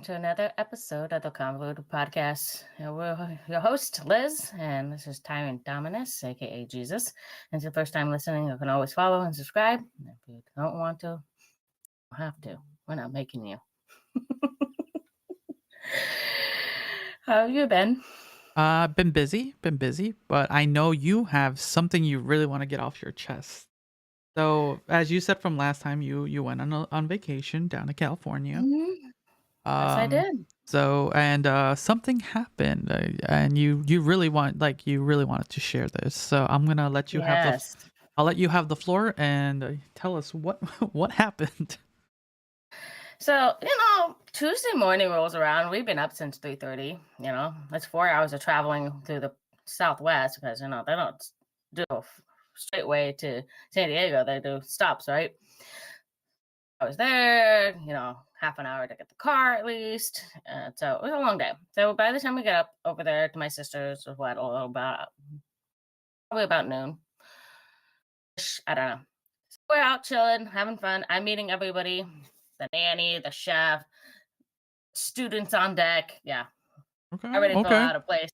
to another episode of the Convoluted podcast. We're your host, Liz, and this is Tyrant Dominus, aka Jesus. And if it's your first time listening, you can always follow and subscribe. If you don't want to, you don't have to. We're not making you. How have you been? Been busy, but I know you have something you really want to get off your chest. So, as you said from last time, you went on vacation down to California. Mhm. Yes, I Um, did. something happened, and you really wanted to share this. So I'm gonna let you have Yes. I'll let you have the floor and tell us what what happened. So, Tuesday morning rolls around. We've been up since 3:30. It's 4 hours of traveling through the Southwest because, they don't do a straight way to San Diego. They do stops, right? I was there, half an hour to get the car at least. So it was a long day. So by the time we get up over there to my sister's, was what, a little about, probably about noon. I don't know. So we're out chilling, having fun. I'm meeting everybody, the nanny, the chef, students on deck. Yeah, I Okay, already feel okay. out of place.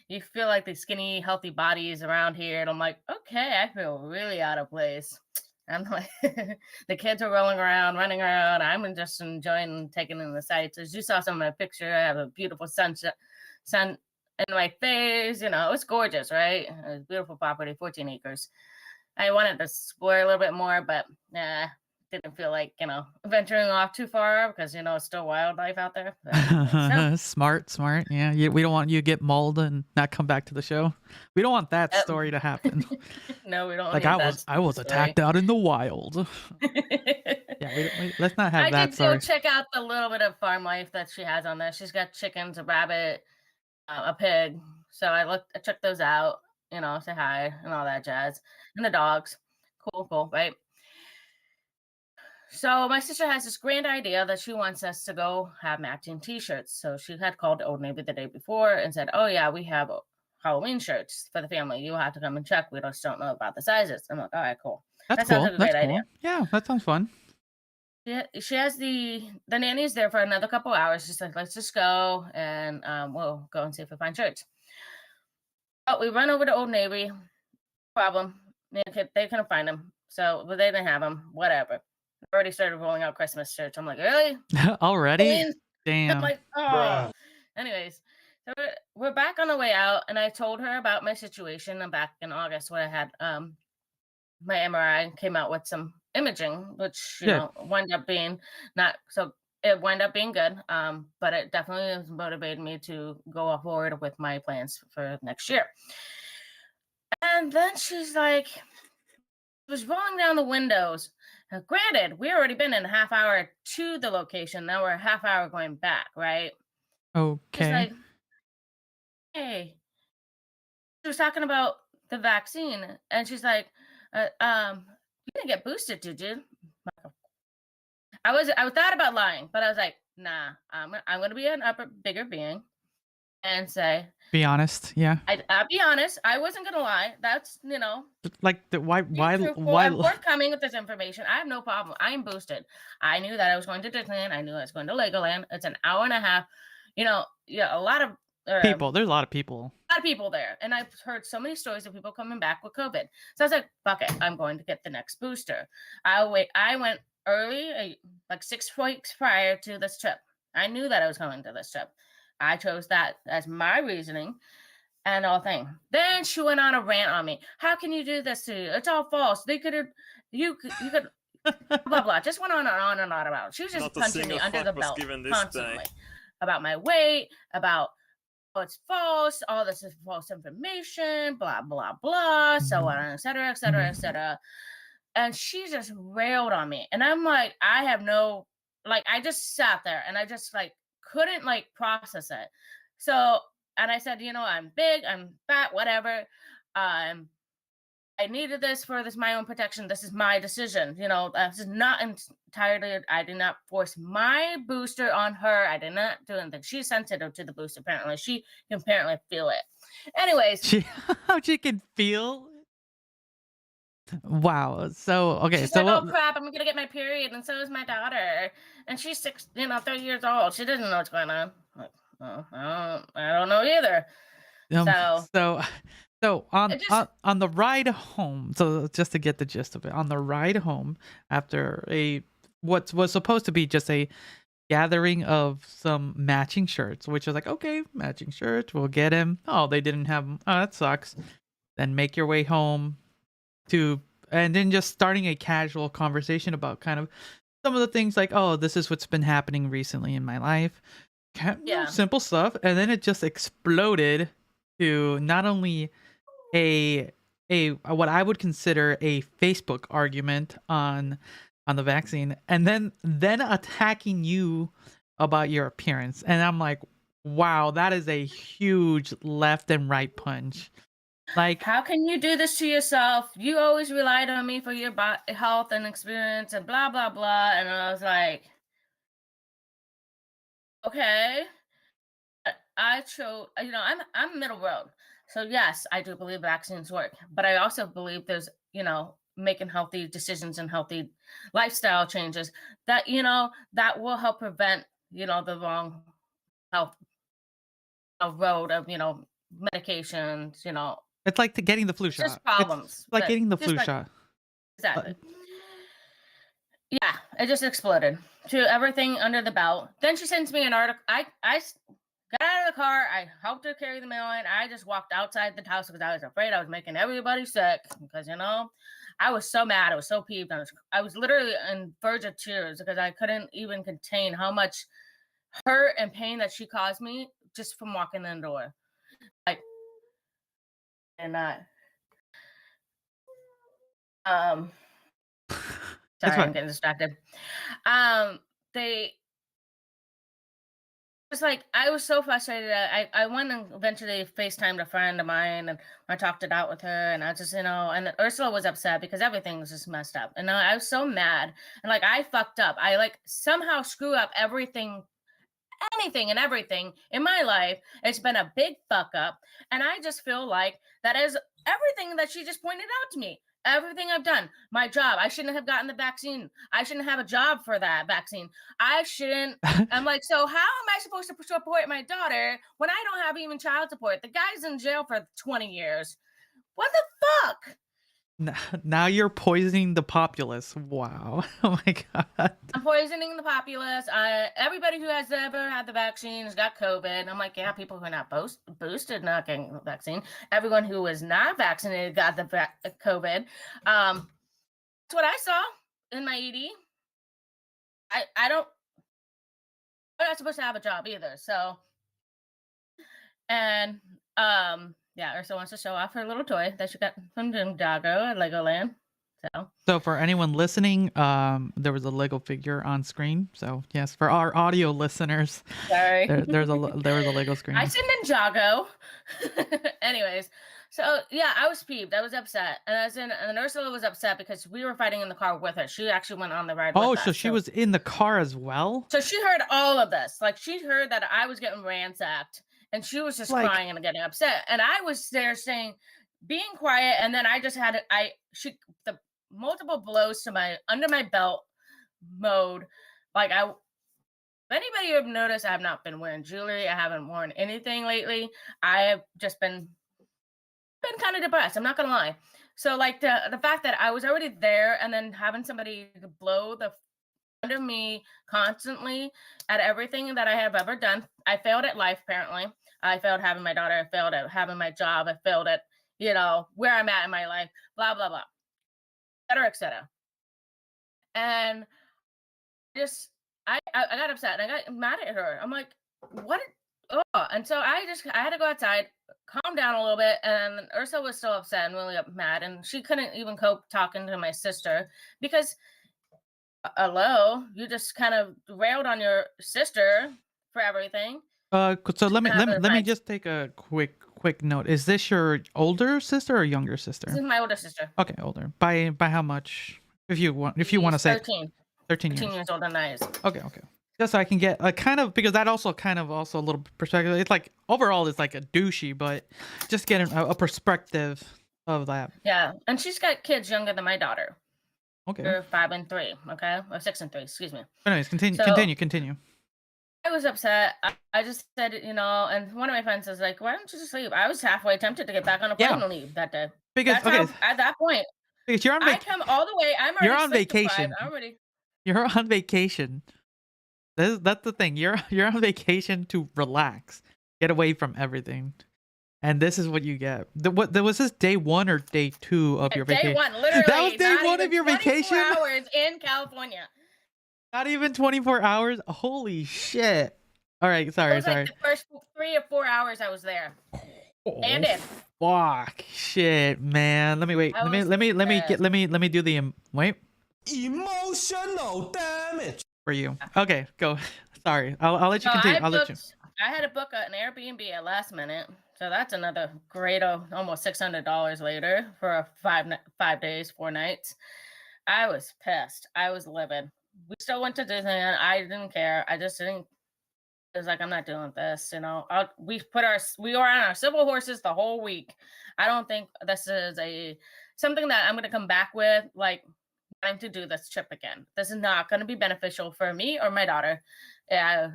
You feel like these skinny, healthy bodies around here. And I'm like, okay, I feel really out of place. I'm like, the kids are rolling around, running around. I'm just enjoying taking in the sights. As you saw some of my picture, I have a beautiful sun in my face. It's gorgeous, right? It's a beautiful property, 14 acres. I wanted to explore a little bit more, but didn't feel like, venturing off too far because, it's still wildlife out there. But anyways, no. Smart. Yeah, we don't want you to get mauled and not come back to the show. We don't want that Yep. story to happen. No, we don't Like need that I was story. attacked out in the wild. Yeah, let's not have I that did go story. check out the little bit of farm life that she has on there. She's got chickens, a rabbit, a pig. So I checked those out, say hi and all that jazz. And the dogs. Cool, right? So my sister has this grand idea that she wants us to go have matching t-shirts. So she had called Old Navy the day before and said, oh yeah, we have Halloween shirts for the family. You have to come and check. We just don't know about the sizes. I'm like, all right, cool. That's That sounds cool. like a That's great idea. cool. Yeah, that sounds fun. Yeah, she has the nanny's there for another couple hours. She's like, let's just go and we'll go and see if we find shirts. But we run over to Old Navy. Problem, they couldn't find them, so but they didn't have them. Whatever. Already started rolling out Christmas shirts. I'm like, really? Already? Halloween? I'm Damn. like, oh. Anyways, so we're back on the way out, and I told her about my situation. I'm back in August when I had my MRI came out with some imaging, which Yeah. wound up being not so. It wound up being good, but it definitely has motivated me to go forward with my plans for next year. And then she's like, was rolling down the windows. Now, granted, we already been in a half hour to the location. Now we're a half hour going back, right? She's Okay. like, hey, she was talking about the vaccine, and she's like, you didn't get boosted, did you? I thought about lying, but I was like, nah, I'm gonna be an upper bigger being and say, Be honest. Yeah. I'll be honest, I wasn't gonna lie. That's Like being truthful and forthcoming with this information. I have no problem. I am boosted. I knew that I was going to Disneyland. I knew I was going to Legoland. It's an hour and a half. Yeah, people. There's a lot of people. a lot of people there, and I've heard so many stories of people coming back with COVID. So I was like, "Fuck it, I'm going to get the next booster." I'll wait. I went early, like 6 weeks prior to this trip. I knew that I was coming to this trip. I chose that as my reasoning and all thing. Then she went on a rant on me. How can you do this to you? It's all false. You could blah blah. Just went on and on and on about it. She was just Not a punching me single under the fuck was belt given this constantly day. about my weight, about it's false, all this is false information, blah blah blah, so on, etc., etc., etc. And she just railed on me, and I'm like, I have no, like, I just sat there and I just like couldn't like process it. So, and I said, I'm big, I'm fat, whatever. Um, I needed this for my own protection. This is my decision. This is not entirely. I did not force my booster on her. I did not do anything. She's sensitive to the boost. Apparently, she can apparently feel it. Anyways, She can feel. Wow. So okay. she So said, "Oh what? crap! I'm gonna get my period, and so is my daughter." and she's 30 years old. She doesn't know what's going on. Like, oh, I don't know either. Um, So so, so it just, on the ride home, so just to get the gist of it, on the ride home after what was supposed to be just a gathering of some matching shirts, which is like, okay, matching shirts, we'll get him. Oh, they didn't have them. Oh, that sucks. Then make your way home and then just starting a casual conversation about kind of some of the things like, oh, this is what's been happening recently in my life. yeah. Simple stuff. And then it just exploded to not only a what I would consider a Facebook argument on the vaccine, and then attacking you about your appearance. And I'm like, wow, that is a huge left and right punch. Like, How can you do this to yourself? You always relied on me for your health and experience and blah, blah, blah. And I was like, okay. I chose, I'm middle road. So yes, I do believe vaccines work, but I also believe there's, making healthy decisions and healthy lifestyle changes that, that will help prevent, the wrong health road of, medications, it's like getting the flu it's just shot. It's problems, like but getting the just flu like, shot. exactly. Yeah, it just exploded to everything under the belt. Then she sends me an article. I got out of the car. I helped her carry the mail in. I just walked outside the house because I was afraid I was making everybody sick. Because I was so mad. I was so peeved. I was literally in verge of tears because I couldn't even contain how much hurt and pain that she caused me just from walking in the door. Like, and um, It's sorry, I'm fine. getting distracted. They was like, I was so frustrated. I went and eventually FaceTimed a friend of mine and I talked it out with her. And I just, and Ursula was upset because everything was just messed up. And I was so mad. And like, I fucked up. I like somehow screw up anything and everything in my life. It's been a big fuck up. And I just feel like that is everything that she just pointed out to me. Everything I've done, my job, I shouldn't have gotten the vaccine. I shouldn't have a job for that vaccine. I shouldn't. I'm like, so how am I supposed to support my daughter when I don't have even child support? The guy's in jail for 20 years. What the fuck? Now you're poisoning the populace. Wow. Oh my god. I'm poisoning the populace. Everybody who has ever had the vaccine has got COVID. I'm like, yeah, people who are not boosted not getting the vaccine. Everyone who was not vaccinated got the COVID. That's what I saw in my ED. I'm not supposed to have a job either. So, and yeah, Ursula wants to show off her little toy that she got from Ninjago at Legoland. So for anyone listening, there was a Lego figure on screen. So yes, for our audio listeners, Sorry. there was a Lego screen. I said Ninjago. Anyways, so yeah, I was peeved. I was upset, and Ursula was upset because we were fighting in the car with her. She actually went on the ride. Oh, with so us, she was in the car as well. So she heard all of this. Like she heard that I was getting ransacked, and she was just Like- crying and getting upset. And I was there saying, being quiet, and then I just had the multiple blows to my under my belt mode. Like if anybody have noticed, I have not been wearing jewelry. I haven't worn anything lately. I have just been kind of depressed. I'm not gonna lie. So like the fact that I was already there and then having somebody to blow the under me constantly at everything that I have ever done. I failed at life, apparently. I failed having my daughter. I failed at having my job. I failed at, where I'm at in my life, blah, blah, blah, et cetera, et cetera. And I got upset and I got mad at her. I'm like, what? Oh, and so I had to go outside, calm down a little bit. And Ursula was still upset and really mad. And she couldn't even cope talking to my sister because hello, you just kind of railed on your sister for everything. So let me just take a quick note. Is this your older sister or younger sister? This is my older sister. Okay, older. By how much? If you want to say 13. 13 years older than I is. Okay. Just so I can get a kind of, because that also a little perspective. It's like overall it's like a douchey, but just get a perspective of that. Yeah, and she's got kids younger than my daughter. Okay. Or 5 and 3, okay? Or 6 and 3, excuse me. Anyways, So continue. I was upset. I just said, and one of my friends was like, "Why don't you just leave?" I was halfway tempted to get back on a plane Yeah, and leave that day. because That's okay, how at that point, because I come all the way. I'm you're already on sleep deprived. vacation. I'm already You're on vacation. That's the thing. You're on vacation to relax, get away from everything, and this is what you get. There was this day 1 or day 2 of your day vacation? 1, That was literally day not 1 even of your 24 vacation. hours in California. Not even 24 hours. Holy shit! All right, It sorry, was like sorry. the first 3 or 4 hours I was there. Oh And in. fuck, shit, man. Let me wait. I was Let me pissed. let me do the wait Emotional damage. for you. Okay, go. Sorry, I'll let you So continue. I'll let you. I had to book an Airbnb at last minute. So that's another great, almost $600 later for a 5 days, 4 nights. I was pissed. I was livid. We still went to Disneyland. I didn't care. I just didn't. It was like, I'm not doing this. We were on our civil horses the whole week. I don't think this is something that I'm going to come back with. Like, trying to do this trip again. This is not going to be beneficial for me or my daughter. It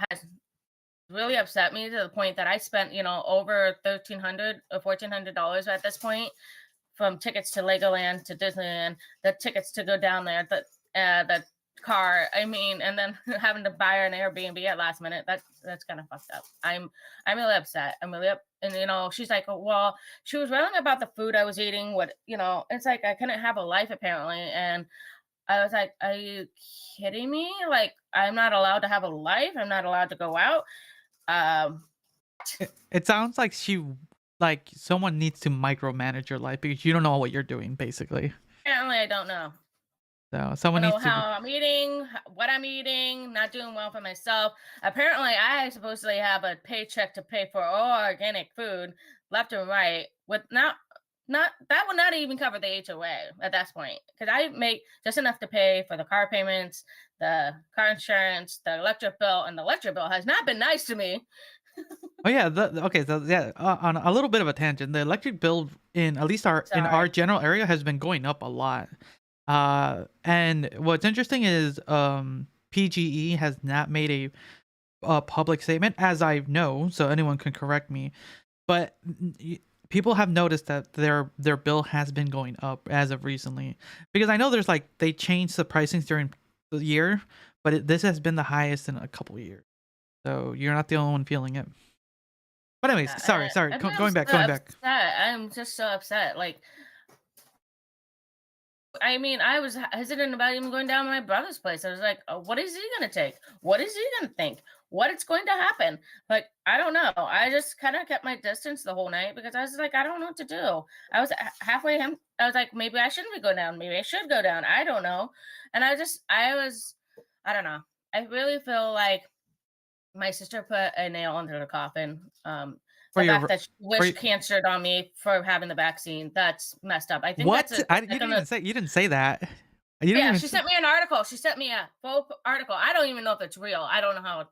has really upset me to the point that I spent, over $1,300 or $1,400 at this point, from tickets to Legoland to Disneyland, the tickets to go down there, the car. I mean, and then having to buy an Airbnb at last minute. That's kind of fucked up. I'm really upset. I'm really up. And she's like, oh, well, she was railing about the food I was eating. It's like I couldn't have a life apparently, and I was like, are you kidding me? Like, I'm not allowed to have a life. I'm not allowed to go out. It sounds like someone needs to micromanage your life because you don't know what you're doing, basically. Apparently, I don't know. So someone I don't needs know to. how I'm eating, what I'm eating, not doing well for myself. Apparently, I supposedly have a paycheck to pay for all organic food left and right with not that would not even cover the HOA at that point, because I make just enough to pay for the car payments, the car insurance, the electric bill, and the electric bill has not been nice to me. Oh yeah, okay, so yeah, on a little bit of a tangent, the electric bill in at least in our Sorry. general area has been going up a lot. And what's interesting is PGE has not made a public statement, as I know, so anyone can correct me. But people have noticed that their bill has been going up as of recently, because I know there's they changed the pricings during the year, but this has been the highest in a couple of years. So you're not the only one feeling it. But anyways, sorry. Going back. I'm just so upset. Like, I mean, I was hesitant about even going down to my brother's place. I was like, oh, what is he going to take? What is he going to think? What is going to happen? Like, I don't know. I just kind of kept my distance the whole night because I was like, I don't know what to do. I was halfway him. I was like, maybe I shouldn't be going down. Maybe I should go down. I don't know. And I don't know. I really feel like my sister put a nail under the coffin. The fact that she wished cancered on me for having the vaccine, that's messed up. I think what? you didn't say that. She sent me an article. She sent me a full article. I don't even know if it's real. I don't know how.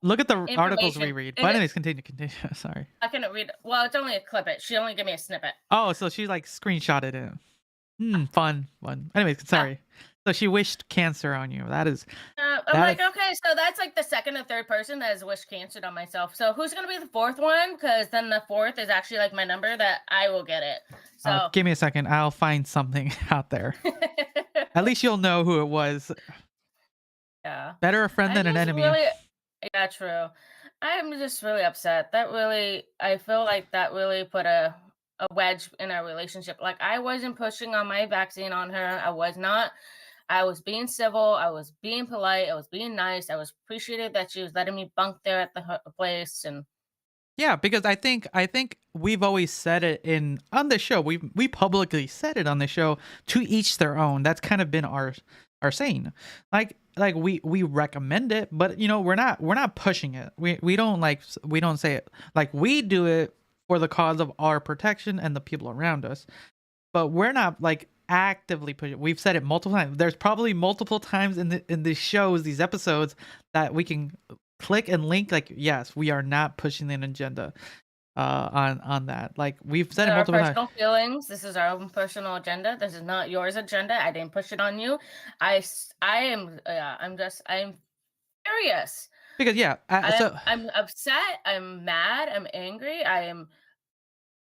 Look at the articles we read. But anyways, continue. Sorry. I couldn't read. Well, it's only a clip. She only gave me a snippet. Oh, so she screenshotted it. Fun. Anyways, sorry. So she wished cancer on you. That is. Okay, so that's like the second or third person that has wished cancer on myself. So who's gonna be the fourth one? Because then the fourth is actually like my number that I will get it. So give me a second. I'll find something out there. At least you'll know who it was. Yeah. Better a friend than an enemy. Yeah, true. I'm just really upset. I feel like that really put a wedge in our relationship. Like, I wasn't pushing on my vaccine on her. I was not. I was being civil. I was being polite. I was being nice. I was appreciated that she was letting me bunk there at the place. And yeah, because I think we've always said it on the show. We publicly said it on the show, to each their own. That's kind of been our saying. Like we recommend it, but we're not pushing it. We don't say it. Like, we do it for the cause of our protection and the people around us. But we're not actively pushing it. We've said it multiple times. There's probably multiple times in the shows, these episodes, that we can click and link yes, we are not pushing an agenda. on that. Like we've said it Our multiple times. personal feelings. This is our own personal agenda. This is not yours agenda. I didn't push it on you. I am I'm furious. Because yeah, so I'm upset. I'm mad. I'm angry. I am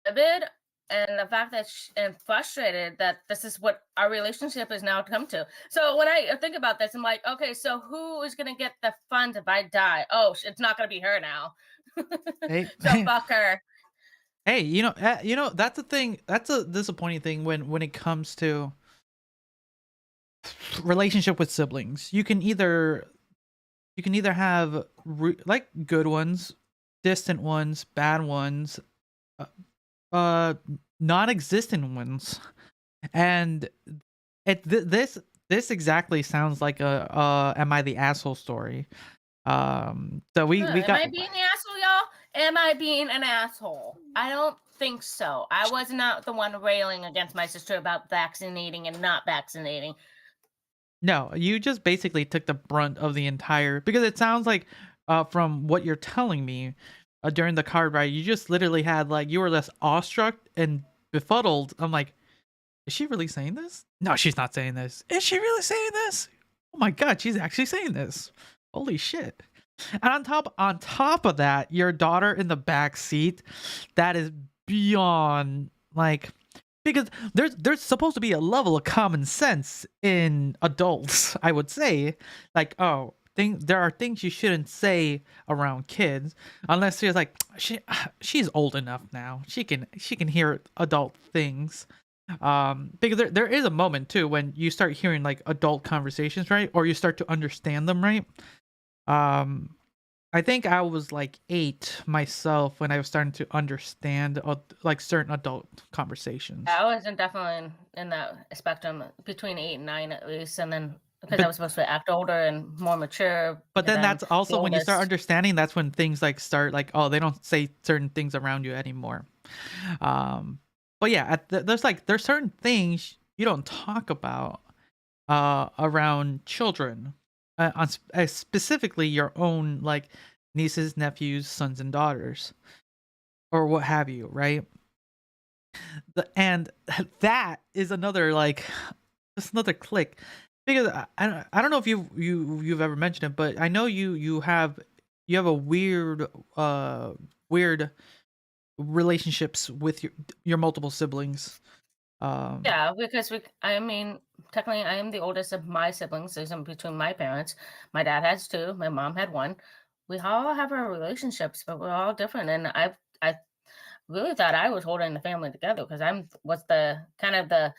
livid, and the fact that I'm frustrated that this is what our relationship has now come to. So when I think about this, I'm like, okay, so who is gonna get the funds if I die? Oh, it's not gonna be her now. hey, So fuck her. hey, that's a thing. That's a disappointing thing when it comes to relationship with siblings. You can either have like good ones, distant ones, bad ones, uh, uh non-existent ones, and this exactly sounds like a am I the asshole story. So we Am got I being the asshole, y'all? Am I being an asshole? I don't think so. I was not the one railing against my sister about vaccinating and not vaccinating. no, you just basically took the brunt of the entire, because it sounds like from what you're telling me during the car ride, you just literally had like you were less awestruck and befuddled. I'm like, is she really saying this? No, she's not saying this. Is she really saying this? Oh my god, she's actually saying this. Holy shit. And on top of that, your daughter in the back seat, that is beyond like, because there's supposed to be a level of common sense in adults, I would say. Like, oh, there are things you shouldn't say around kids unless you're like she's old enough now. She can hear adult things. Because there is a moment too when you start hearing like adult conversations, right? Or you start to understand them, right? Um I think I was like 8 myself when I was starting to understand like certain adult conversations. I was definitely in that spectrum between 8 and 9 at least, and then because I But was supposed to act older and more mature because then I'm that's the also when you start oldest. understanding, that's when things like start like, oh, they don't say certain things around you anymore. But yeah, there's certain things you don't talk about around children, specifically your own like nieces, nephews, sons, and daughters, or what have you, right? And that is another like just another click, because I don't know if you've ever mentioned it, but I know you have a weird relationships with your multiple siblings. Um, Yeah, because I mean, technically, I am the oldest of my siblings. There's in between my parents. My dad has two. My mom had one. We all have our relationships, but we're all different. And I really thought I was holding the family together because was the kind of the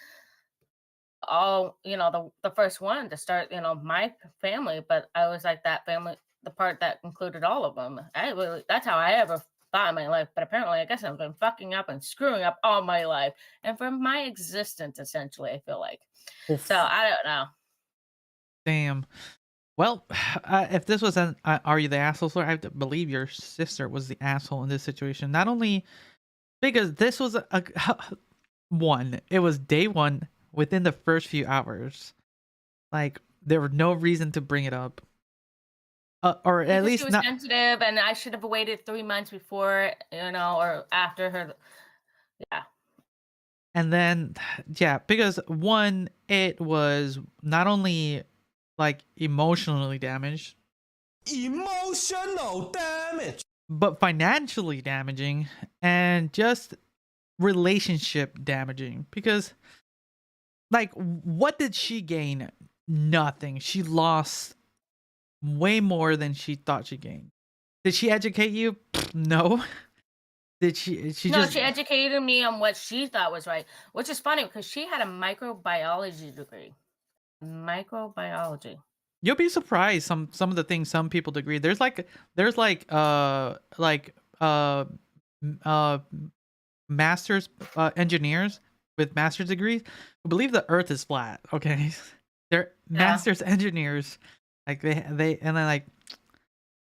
all the first one to start my family, but I was like that family, the part that included all of them. That's how I ever thought in my life, but apparently I guess I've been fucking up and screwing up all my life and from my existence, essentially, I feel like. So oof, I don't know. damn. Well, if this was an "Are you the asshole?" story, I have to believe your sister was the asshole in this situation. Not only because this was one, it was day one within the first few hours. Like there was no reason to bring it up, or at Because she least was not. sensitive and I should have waited 3 months before, or after her. Yeah. And then, yeah, because one, it was not only like emotionally damaged, Emotional damage. but financially damaging and just relationship damaging. Because, like, what did she gain? Nothing. She lost way more than she thought she gained. Did she educate you? No. Did she No, just. she educated me on what she thought was right, which is funny because she had a microbiology degree. Microbiology. You'll be surprised some of the things some people agree. There's uh masters engineers with master's degrees who believe the earth is flat, okay? They're Yeah. masters engineers. Like they and then like,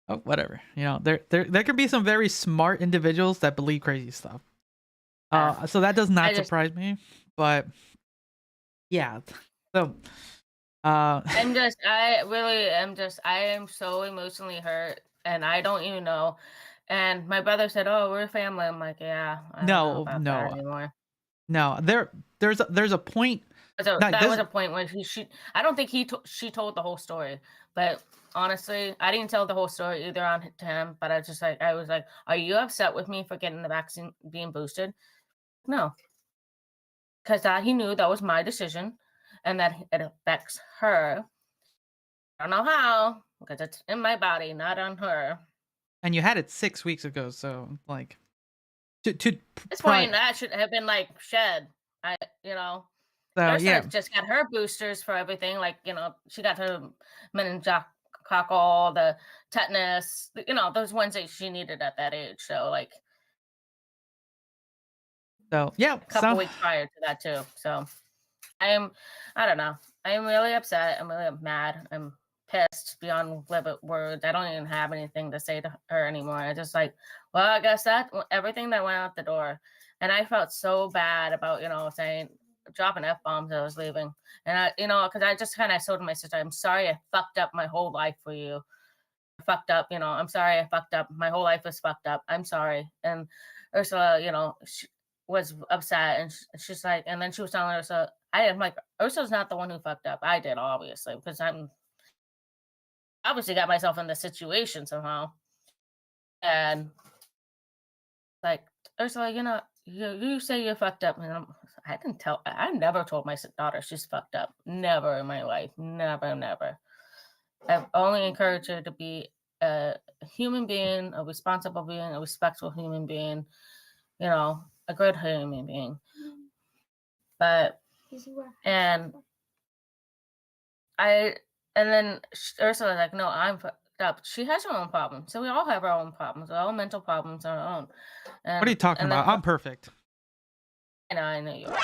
oh, whatever. There can be some very smart individuals that believe crazy stuff. Yeah. So that does I not just surprise me, but yeah. So I am so emotionally hurt and I don't even know And my brother said, "Oh, we're family." I'm like, "Yeah, I don't know No, about that no, anymore." no. There's a point. So No, that was this a point when she I don't think she told the whole story, but honestly, I didn't tell the whole story either on to him. But I was like, "Are you upset with me for getting the vaccine, being boosted?" No, because he knew that was my decision, and that it affects her. I don't know how, because it's in my body, not on her. and you had it 6 weeks ago, so like to At this pri point, that should have been like shed. I, you know, so Ursula yeah. just got her boosters for everything. Like, she got her meningococcal, the tetanus, those ones that she needed at that age. So, like, So yeah, a couple so weeks prior to that too. So, I don't know. I am really upset. I'm really mad. I'm pissed beyond words. I don't even have anything to say to her anymore. I just like, well, I guess that everything that went out the door. And I felt so bad about, saying, dropping F bombs as I was leaving. And because I just kind of told my sister, I'm sorry I fucked up my whole life for you. I fucked up, I'm sorry I fucked up. My whole life was fucked up. I'm sorry. And Ursula, she was upset, and she's like, and then she was telling Ursula, I am like, Ursula's not the one who fucked up. I did, obviously, because I'm obviously got myself in the situation somehow. And like, Ursula, you say you fucked up. And I never told my daughter she's fucked up. Never in my life. Never, never. I've only encouraged her to be a human being, a responsible being, a respectful human being, a good human being. But, and then Ursula's like, no, I'm fucked up. She has her own problems. So we all have our own problems. We're all mental problems on our own. And, what are you talking about? I'm perfect. I know you are.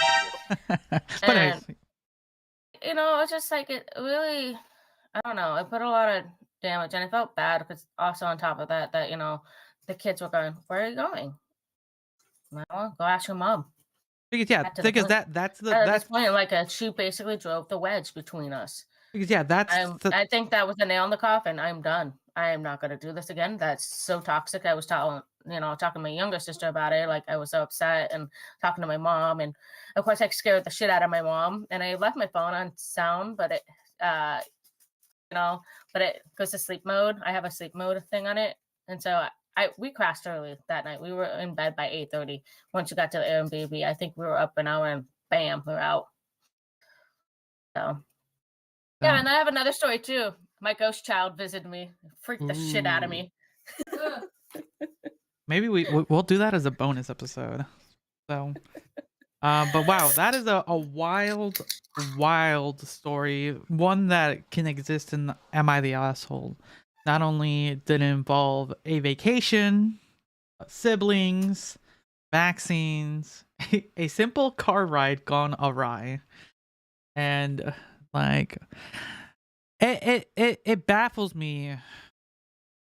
But anyways, It's just like, it really, I don't know. It put a lot of damage, and I felt bad because also on top of that, the kids were going, "Where are you going?" Well, go ask your mom. because yeah, because that's this point, like she basically drove the wedge between us. because yeah, I think that was the nail in the coffin. I'm done. I am not going to do this again. That's so toxic. I was talking to my younger sister about it. Like, I was so upset, and talking to my mom, and of course I scared the shit out of my mom, and I left my phone on sound, but it but it goes to sleep mode. I have a sleep mode thing on it. And so we crashed early that night. We were in bed by 8:30. Once we got to the Airbnb, I think we were up an hour, and bam, we're out. So yeah, and I have another story too. My ghost child visited me. Freaked the shit out of me. Maybe we'll do that as a bonus episode. So but wow, that is a wild story. One that can exist in Am I the Asshole? Not only did it involve a vacation, siblings, vaccines, a simple car ride gone awry. And like it baffles me.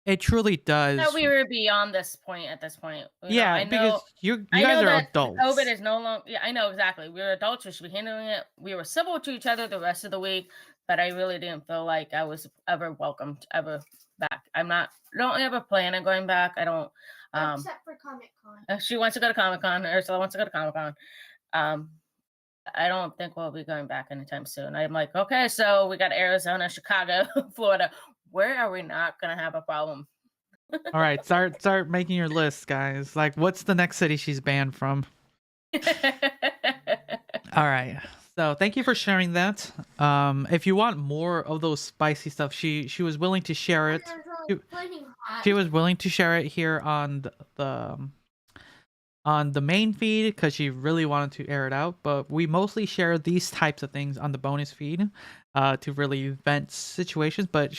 It truly does. No, we were beyond this point at this point. Yeah, because you guys are adults. COVID is no longer. Yeah, I know exactly. We were adults. We should be handling it. We were civil to each other the rest of the week, but I really didn't feel like I was ever welcomed ever back. Don't ever plan on going back. I don't. Except for Comic-Con. She wants to go to Comic-Con. Ursula wants to go to Comic-Con. I don't think we'll be going back anytime soon. I'm like, okay, so we got Arizona, Chicago, Florida. Where are we not gonna have a problem? All right, start making your list, guys. Like, what's the next city she's banned from? All right. So thank you for sharing that. If you want more of those spicy stuff, she was willing to share it. She was willing to share it here on the main feed because she really wanted to air it out. But we mostly share these types of things on the bonus feed to really vent situations. But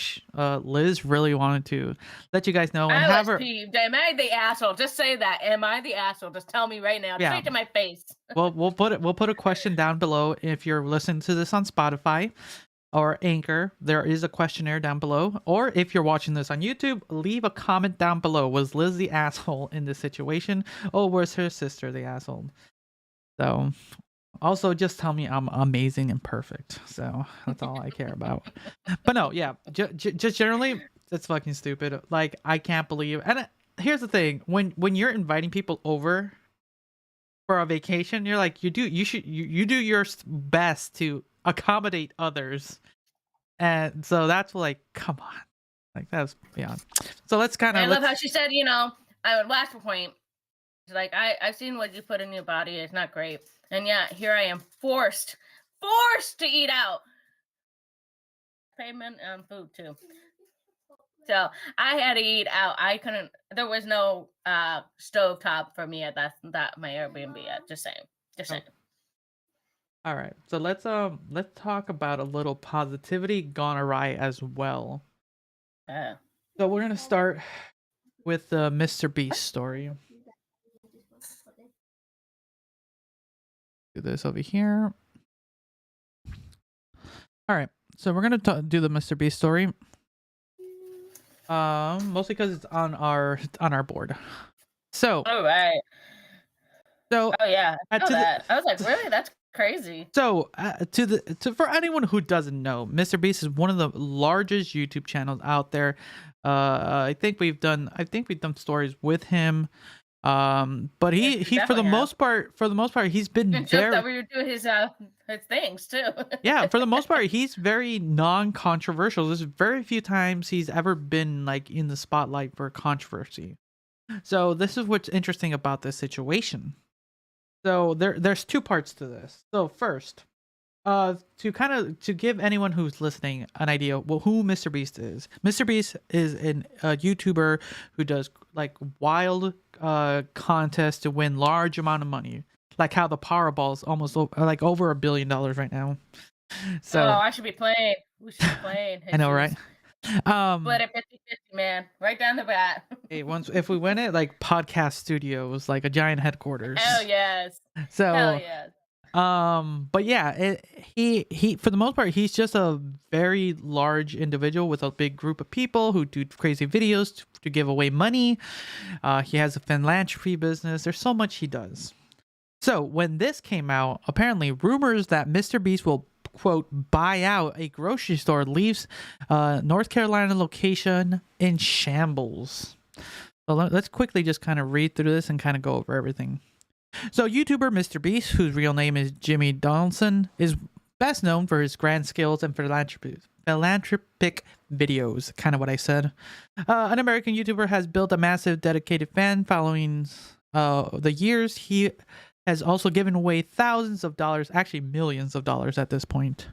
Liz really wanted to let you guys know and have her. Peeved. Am I the asshole? Just say that. Am I the asshole? Just tell me right now. Yeah. Straight to my face. Well, we'll put a question down below if you're listening to this on Spotify or Anchor. There is a questionnaire down below. Or if you're watching this on YouTube, leave a comment down below. Was Liz the asshole in this situation, or was her sister the asshole? So, also just tell me I'm amazing and perfect. So that's all I care about. But no, yeah, just generally, it's fucking stupid. Like, I can't believe, and here's the thing: when you're inviting people over for a vacation, you're like, you do your best to accommodate others, and so that's like, come on, like that's beyond. So let's kind of. I love how she said, last point. She's like, I've seen what you put in your body. It's not great, and yeah, here I am forced to eat out. Payment and food too. So I had to eat out. I couldn't. There was no stovetop for me at that my Airbnb. Just saying. All right, so let's talk about a little positivity gone awry as well. So we're gonna start with the MrBeast story. Do this over here. All right, so we're gonna do the MrBeast story. Mostly because it's on our board. So. All right. So. Oh yeah. I was like, really? That's crazy. So, for anyone who doesn't know, MrBeast is one of the largest YouTube channels out there. I think we've done stories with him. But he for the most part, he's been very. That we were doing his things too. Yeah, for the most part, he's very non-controversial. There's very few times he's ever been like in the spotlight for controversy. So this is what's interesting about this situation. So there's two parts to this. So first, to give anyone who's listening an idea, well, who MrBeast is. MrBeast is a YouTuber who does like wild contests to win large amount of money, like how the Powerball's almost over $1 billion right now. So I should be playing. We should be playing. I know, right? Split it 50-50, man. Right down the bat. Hey, if we win it, like podcast studios, like a giant headquarters. Hell yes. So hell yes. But yeah, he for the most part, he's just a very large individual with a big group of people who do crazy videos to give away money. He has a philanthropy business. There's so much he does. So when this came out, apparently rumors that MrBeast will quote buy out a grocery store leaves North Carolina location in shambles. So let's quickly just kind of read through this and kind of go over everything. So YouTuber MrBeast, whose real name is Jimmy Donaldson, is best known for his grand skills and philanthropic videos. Kind of what I said. An American YouTuber has built a massive dedicated fan following the years. He has also given away thousands of dollars, actually millions of dollars at this point.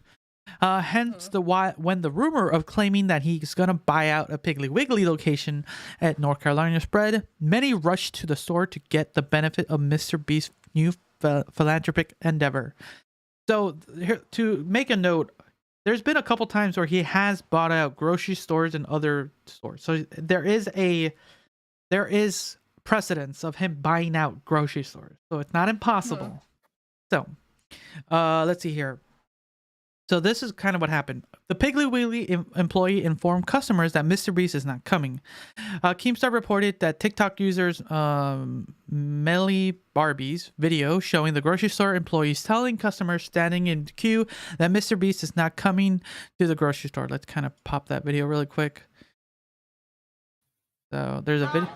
Hence when the rumor of claiming that he's gonna buy out a Piggly Wiggly location at North Carolina spread, many rushed to the store to get the benefit of MrBeast's new philanthropic endeavor. So here, to make a note, there's been a couple times where he has bought out grocery stores and other stores. So there is precedence of him buying out grocery stores. So it's not impossible. So let's see here. So this is kind of what happened. The Piggly Wiggly employee informed customers that MrBeast is not coming. Keemstar reported that TikTok users Melly Barbie's video showing the grocery store employees telling customers standing in the queue that MrBeast is not coming to the grocery store. Let's kind of pop that video really quick. So there's a video.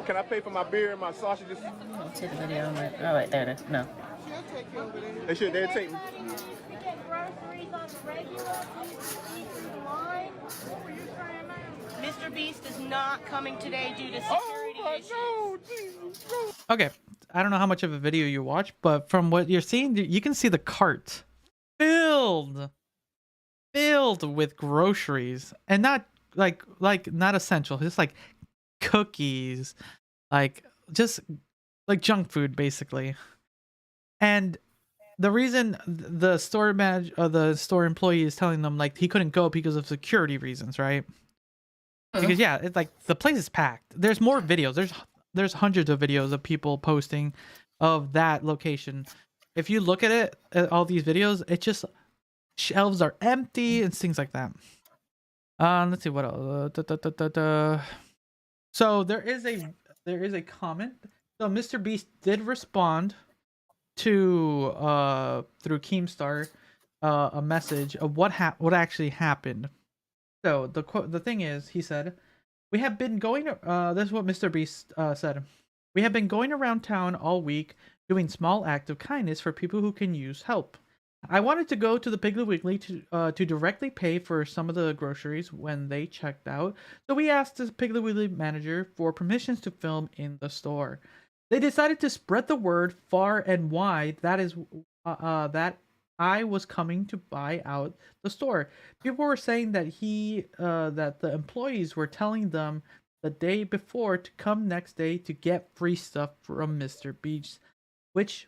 Can I pay for my beer and my sausages? Let's see the video. Oh wait, there it is. No. They should. They'll take me. MrBeast is not coming today due to security issues. Okay, I don't know how much of a video you watch, but from what you're seeing, you can see the cart filled with groceries, and not like not essential, just like cookies, like just like junk food basically. And the reason the store manager or the store employee is telling them like he couldn't go because of security reasons, right? Because yeah, it's like the place is packed. There's more videos. There's hundreds of videos of people posting of that location. If you look at it, at all these videos, it just shelves are empty and things like that. Let's see what else. So there is a comment. So MrBeast did respond to through Keemstar a message of what actually happened. So the thing is, he said, We have been going. This is what MrBeast said. We have been going around town all week doing small acts of kindness for people who can use help. I wanted to go to the Piggly Wiggly to directly pay for some of the groceries when they checked out, so we asked the Piggly Wiggly manager for permissions to film in the store. They decided to spread the word far and wide that I was coming to buy out the store. People were saying that that the employees were telling them the day before to come next day to get free stuff from MrBeast, which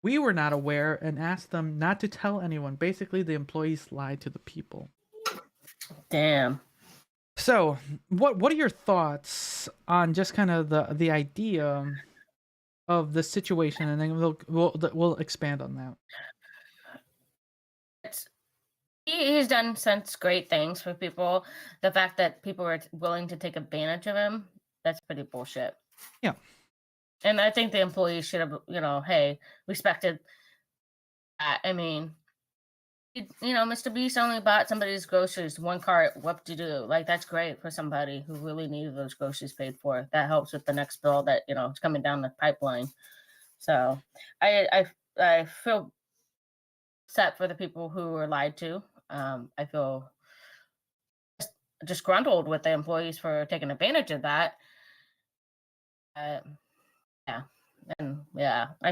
we were not aware, and asked them not to tell anyone. Basically, the employees lied to the people. Damn. So, what are your thoughts on just kind of the idea of the situation, and then we'll expand on that. He's done such great things for people. The fact that people are willing to take advantage of him, that's pretty bullshit. Yeah. And I think the employees should have, hey, respected that. I mean, MrBeast only bought somebody's groceries, one cart. What to do? Like, that's great for somebody who really needed those groceries paid for. That helps with the next bill that, is coming down the pipeline. So I feel sad for the people who were lied to. I feel disgruntled with the employees for taking advantage of that. I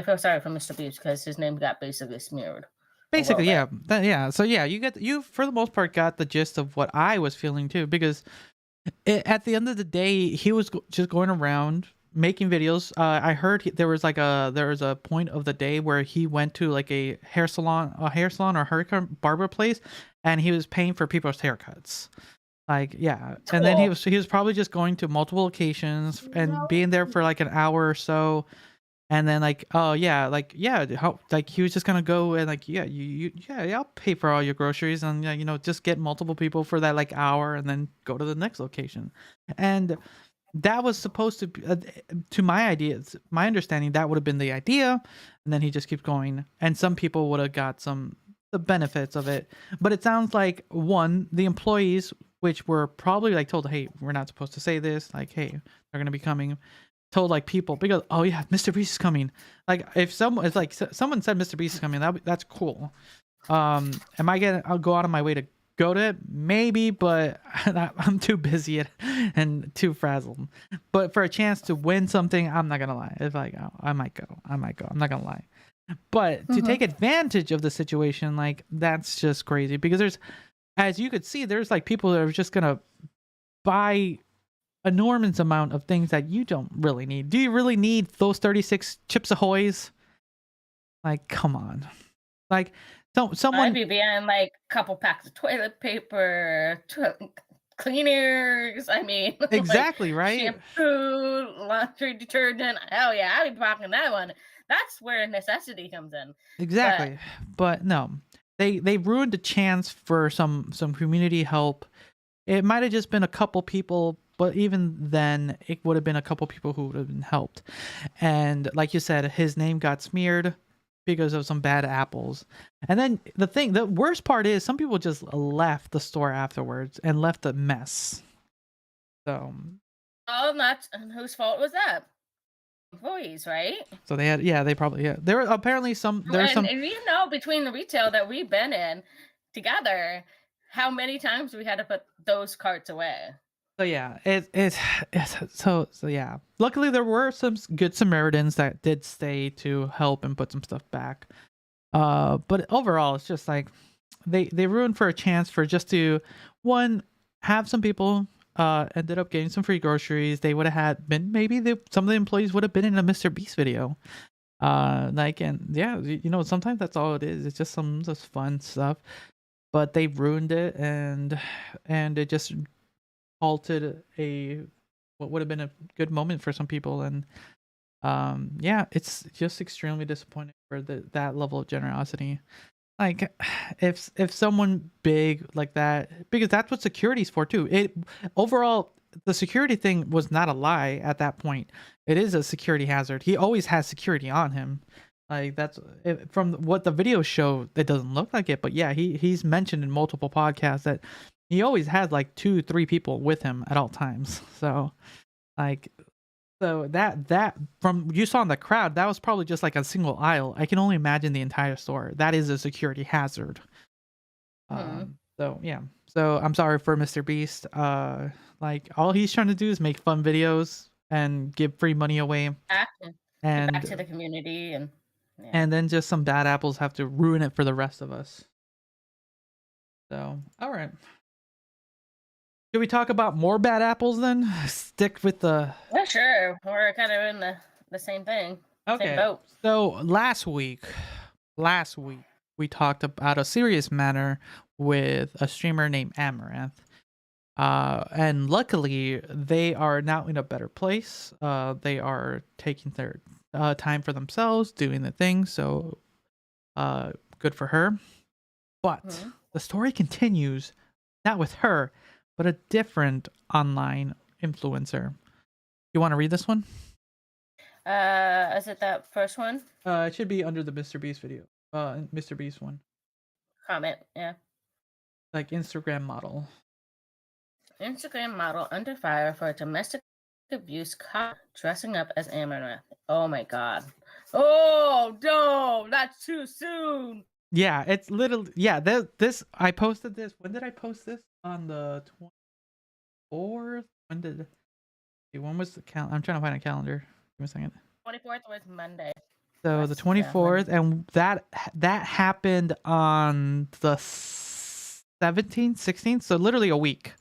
feel sorry for MrBeast because his name got basically smeared. Basically, yeah. So yeah, you for the most part got the gist of what I was feeling too, because at the end of the day, he was just going around making videos. I heard there was a point of the day where he went to like a hair salon or hair barber place, and he was paying for people's haircuts. Like, yeah. Cool. And then he was probably just going to multiple locations and being there for like an hour or so. And then he was just gonna go and I'll pay for all your groceries, and just get multiple people for that like hour and then go to the next location. And that was supposed to be, to my understanding, that would have been the idea. And then he just keeps going, and some people would have got the benefits of it. But it sounds like the employees, which were probably like told, hey, we're not supposed to say this, like, hey, they're gonna be coming, told like people, because oh yeah, MrBeast is coming. Like, if someone said MrBeast is coming, that's cool. I'll go out of my way to go to it? Maybe, but I'm too busy and too frazzled. But for a chance to win something, I'm not gonna lie. It's like, oh, I might go. I'm not gonna lie. But to take advantage of the situation, like, that's just crazy, because there's, as you could see, there's like people that are just gonna buy enormous amount of things that you don't really need. Do you really need those 36 Chips Ahoy's? Like, come on. Like, someone I'd be buying like a couple packs of toilet paper, cleaners. I mean, exactly, like, right? Shampoo, laundry detergent. Hell yeah, I'd be packing that one. That's where necessity comes in. Exactly. But no, they ruined a chance for some community help. It might have just been a couple people, but even then, it would have been a couple people who would have been helped. And like you said, his name got smeared because of some bad apples. And then the worst part is, some people just left the store afterwards and left a mess. So. And whose fault was that? Employees, right? So there were apparently some. And between the retail that we've been in together, how many times we had to put those carts away. So yeah, so yeah. Luckily, there were some good Samaritans that did stay to help and put some stuff back. But overall, it's just like they ruined for a chance for just to have some people ended up getting some free groceries. They would have some of the employees would have been in a MrBeast video. Sometimes that's all it is. It's just some fun stuff. But they ruined it, and it just halted what would have been a good moment for some people. And it's just extremely disappointing for that level of generosity. Like, if someone big like that, because that's what security's for too. Overall, the security thing was not a lie at that point. It is a security hazard. He always has security on him. Like, that's from what the videos show, it doesn't look like it, but yeah, he's mentioned in multiple podcasts that he always had like 2-3 people with him at all times. So like, so that from you saw in the crowd, that was probably just like a single aisle. I can only imagine the entire store. That is a security hazard. So yeah. So I'm sorry for MrBeast. Like all he's trying to do is make fun videos and give free money away. Back And to the community and then just some bad apples have to ruin it for the rest of us. So all right. Should we talk about more bad apples then? Stick with the. Yeah, sure. We're kind of in the same thing. Okay. Same boat. So last week we talked about a serious matter with a streamer named Amaranth. And luckily they are now in a better place. They are taking their time for themselves, doing the thing. So good for her. But the story continues, not with her, but a different online influencer. You want to read this one? Is it that first one? It should be under the MrBeast video. MrBeast one. Comment, yeah. Like Instagram model. Instagram model under fire for domestic abuse caught dressing up as Amaranth. Oh my god. Oh no, that's too soon. Yeah, it's literally this I posted this. When did I post this? On the 24th? When was the I'm trying to find a calendar. Give me a second. 24th was Monday. So the 24th, and that happened on the 17th, 16th, so literally a week.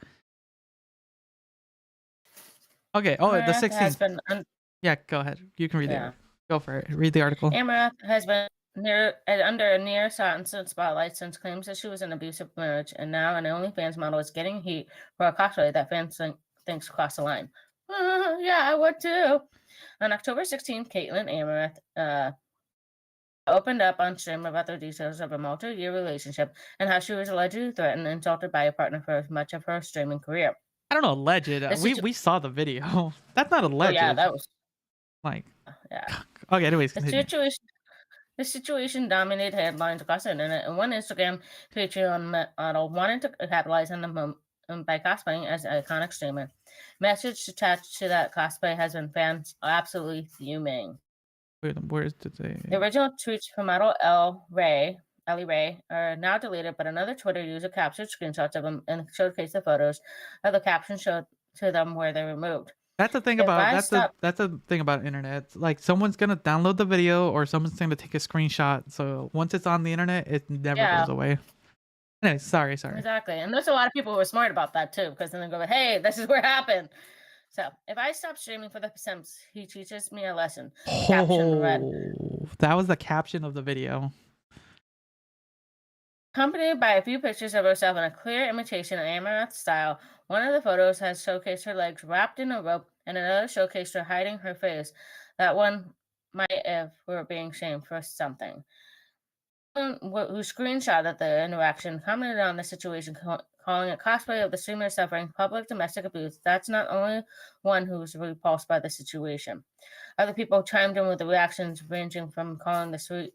Okay. Oh, the 16th. Yeah, go ahead. You can read it. Go for it. Read the article. Amaranth has been under a near constant spotlight since claims that she was in an abusive marriage, and now an OnlyFans model is getting heat for a cosplay that fans thinks crossed the line. Yeah, I would too. On October 16th, Caitlin Amaranth opened up on stream about the details of a multi-year relationship and how she was allegedly threatened and insulted by a partner for much of her streaming career. I don't know, alleged. We saw the video. That's not alleged. Oh, yeah, that was like. Yeah. Okay. Anyways, the situation dominated headlines across the internet, and one Instagram Patreon model wanted to capitalize on the moment by cosplaying as an iconic streamer. Message attached to that cosplay has been fans absolutely fuming. Where's the original tweets from model Ellie Ray are now deleted, but another Twitter user captured screenshots of them and showcased the photos of the caption showed to them where they're removed. That's the thing that's the thing about internet. It's like someone's gonna download the video or someone's gonna take a screenshot. So once it's on the internet, it never goes away. Anyway, sorry. Exactly, and there's a lot of people who are smart about that too, because then they go, "Hey, this is what happened." So if I stop streaming for the Sims, he teaches me a lesson. Caption read. That was the caption of the video. Accompanied by a few pictures of herself in a clear imitation of Amaranth's style, one of the photos has showcased her legs wrapped in a rope, and another showcased her hiding her face. That one might if we were being shamed for something. Who screenshotted the interaction commented on the situation, calling it cosplay of the streamer suffering public domestic abuse. That's not only one who was repulsed by the situation. Other people chimed in with the reactions ranging from calling the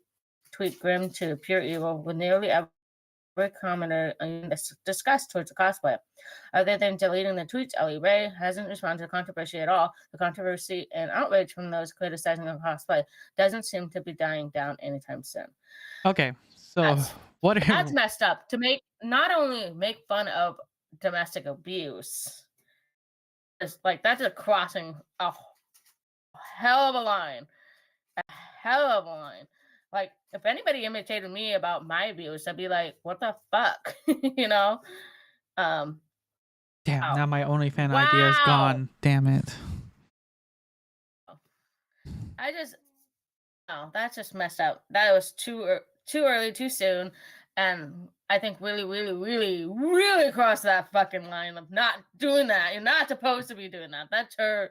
tweet grim to pure evil, with nearly every commenter in disgust towards the cosplay. Other than deleting the tweets, Ellie Ray hasn't responded to the controversy at all. The controversy and outrage from those criticizing the cosplay doesn't seem to be dying down anytime soon. Okay, so that's messed up to not only make fun of domestic abuse. It's like that's a crossing a hell of a line. Like, if anybody imitated me about my abuse, I'd be like, what the fuck? You know? Damn, now my OnlyFans idea is gone. Damn it. That's just messed up. That was too early, too soon. And I think really, really, really, really crossed that fucking line of not doing that. You're not supposed to be doing that. That's her.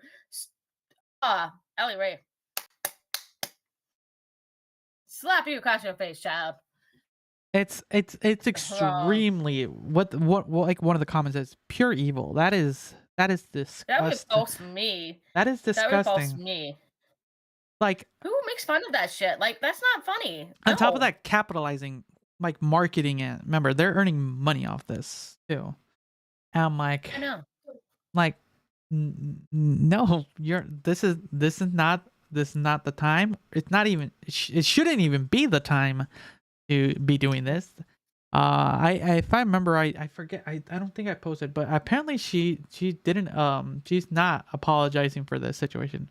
Ellie Ray. Slap you across your face, child. It's extremely what like one of the comments is pure evil. That is disgusting. That repulsed me. That is disgusting. That repulsed me. Like, who makes fun of that shit? Like, that's not funny. On top of that, capitalizing, like marketing it. Remember, they're earning money off this too. And I'm like, I know. No, this is not the time. It's not even, it shouldn't even be the time to be doing this. If I remember, I forget, I don't think I posted, but apparently she didn't, she's not apologizing for this situation.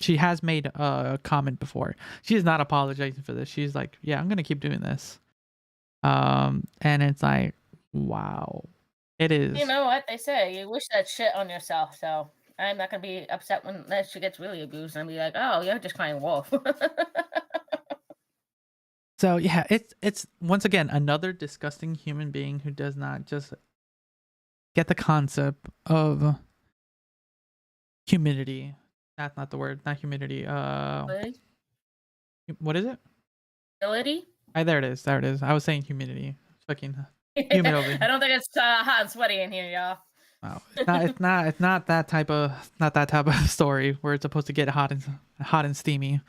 She has made a comment before. She is not apologizing for this. She's like, yeah, I'm gonna keep doing this. And it's like, wow, it is. You know what they say? You wish that shit on yourself. So I'm not gonna be upset when that shit gets really abused and be like, oh, you're just crying wolf. So yeah, it's once again another disgusting human being who does not just get the concept of humidity. That's not the word. Not humidity. What is it? Ability? There it is. There it is. I was saying humidity. It's fucking humid over here. I don't think it's hot and sweaty in here, y'all. Wow. It's not that type of story where it's supposed to get hot and steamy.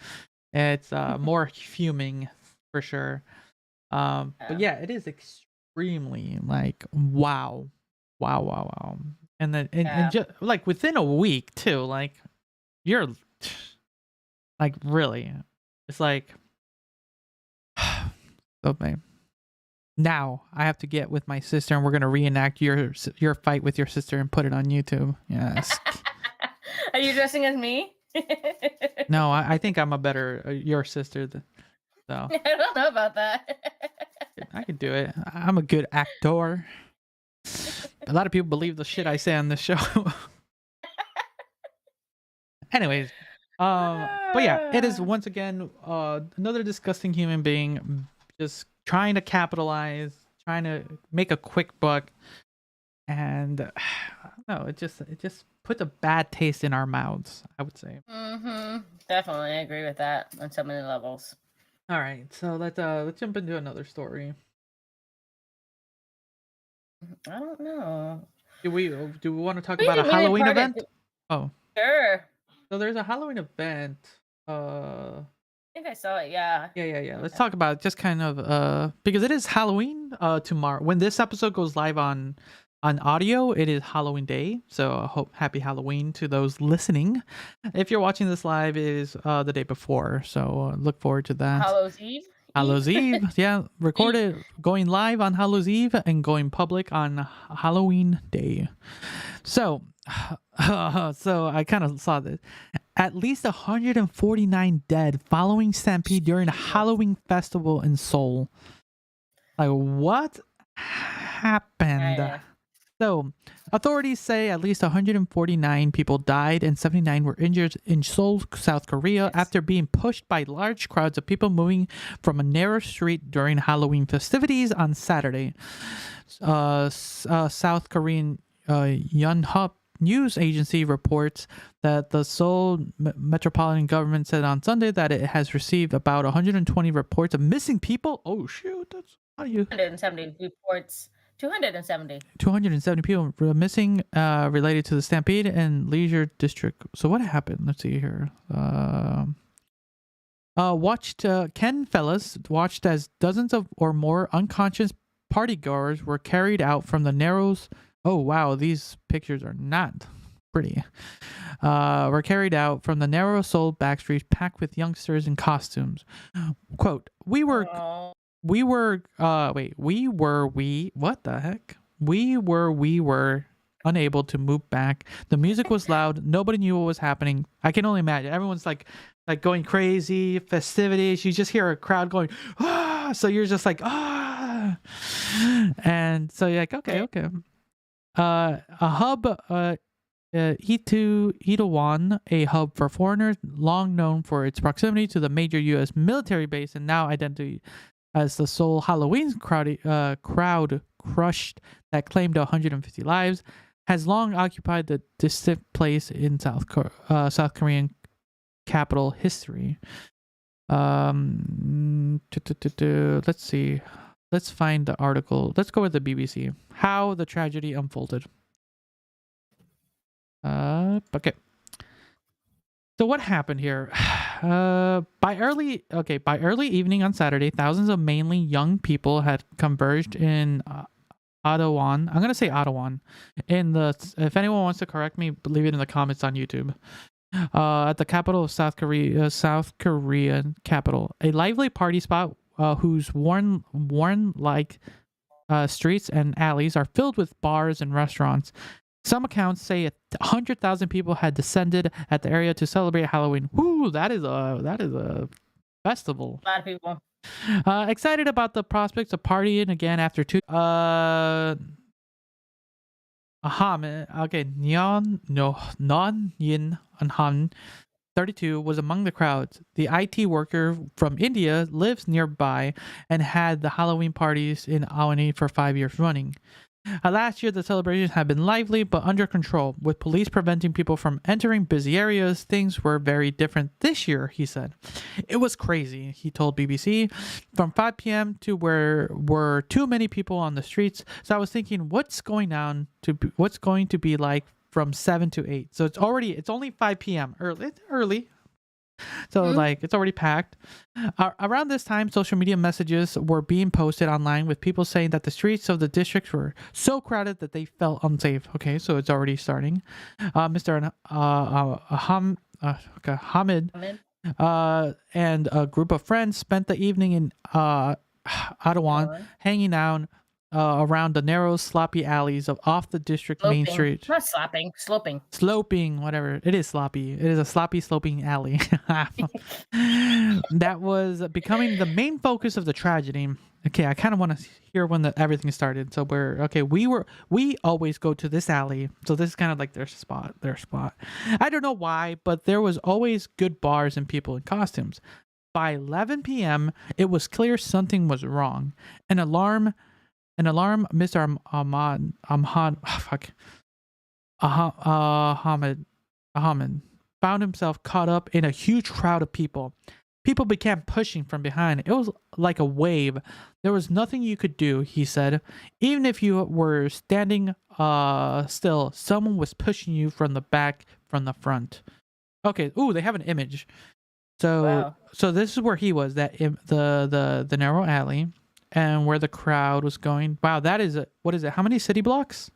It's more fuming for sure. But yeah, it is extremely like wow. And then and just like within a week too, like you're like really, it's like okay. Now I have to get with my sister and we're gonna reenact your fight with your sister and put it on YouTube. Yes. Are you dressing as me? No, I think I'm a better your sister. So I don't know about that. I can do it. I'm a good actor. A lot of people believe the shit I say on this show. Anyways, but yeah, it is once again another disgusting human being just trying to capitalize, trying to make a quick buck, and no, it just puts a bad taste in our mouths, I would say. Definitely, I agree with that on so many levels. All right, so let's jump into another story. I don't know. Do we want to talk about a Halloween event? Oh, sure. So there's a Halloween event. I think I saw it. Yeah. Yeah. Let's talk about it, just kind of because it is Halloween tomorrow. When this episode goes live on audio, it is Halloween day. So I hope happy Halloween to those listening. If you're watching this live, it is the day before. So look forward to that. Hallows Eve. Hallow's Eve. Yeah, recorded going live on Hallow's Eve and going public on Halloween day. So I kind of saw this. At least 149 dead following stampede during a Halloween festival in Seoul. Like, what happened? Yeah. So, authorities say at least 149 people died and 79 were injured in Seoul, South Korea, after being pushed by large crowds of people moving from a narrow street during Halloween festivities on Saturday. South Korean Yonhap news agency reports that the Seoul metropolitan government said on Sunday that it has received about 120 reports of missing people. Oh shoot, that's how you 270 reports. 270 people were missing related to the stampede in Leisure District. So what happened? Let's see here. Ken Fellas watched as dozens of or more unconscious partygoers were carried out from the narrows. Oh wow, these pictures are not pretty. Were carried out from the narrow Seoul backstreets packed with youngsters in costumes. Quote, we were unable to move back. The music was loud. Nobody knew what was happening. I can only imagine. Everyone's like going crazy, festivities. You just hear a crowd going, ah! So you're just like, ah! And so you're like, okay. A hub, Itaewon, a hub for foreigners, long known for its proximity to the major U.S. military base and now identity as the Seoul Halloween crowd crushed that claimed 150 lives, has long occupied the distant place in South Korean capital history. Let's see. Let's find the article. Let's go with the BBC. How the tragedy unfolded. Okay. So what happened here? By early evening on Saturday, thousands of mainly young people had converged in Ottawa. I'm gonna say Ottawa. If anyone wants to correct me, leave it in the comments on YouTube. At the capital of South Korean capital, a lively party spot whose worn like streets and alleys are filled with bars and restaurants. Some accounts say 100,000 people had descended at the area to celebrate Halloween. Woo, that is a festival. A lot of people. Excited about the prospects of partying again after two. Okay, Non Yin Han, 32, was among the crowds. The IT worker from India lives nearby and had the Halloween parties in Awani for 5 years running. Last year, the celebrations had been lively but under control. With police preventing people from entering busy areas, things were very different this year, he said. It was crazy, he told BBC. From 5 p.m. to where were too many people on the streets. So I was thinking, what's going to be like from 7 to 8? So it's only 5 p.m. early. So like it's already packed. Around this time, social media messages were being posted online with people saying that the streets of the districts were so crowded that they felt unsafe. Okay, so it's already starting. Mr. Hamid and a group of friends spent the evening in Ottawa, hanging out around the narrow, sloppy alleys off the district main street. Not slopping, sloping. Sloping, whatever. It is sloppy. It is a sloppy, sloping alley. That was becoming the main focus of the tragedy. Okay, I kind of want to hear when everything started. So we always go to this alley. So this is kind of like their spot. I don't know why, but there was always good bars and people in costumes. By 11 p.m., it was clear something was wrong. An alarm, Mr. Ahmed found himself caught up in a huge crowd of people. People began pushing from behind. It was like a wave. There was nothing you could do, he said. Even if you were standing still, someone was pushing you from the back, from the front. Okay, ooh, they have an image. So Wow. So this is where he was, the narrow alley. And where the crowd was going. Wow, that is what is it? How many city blocks?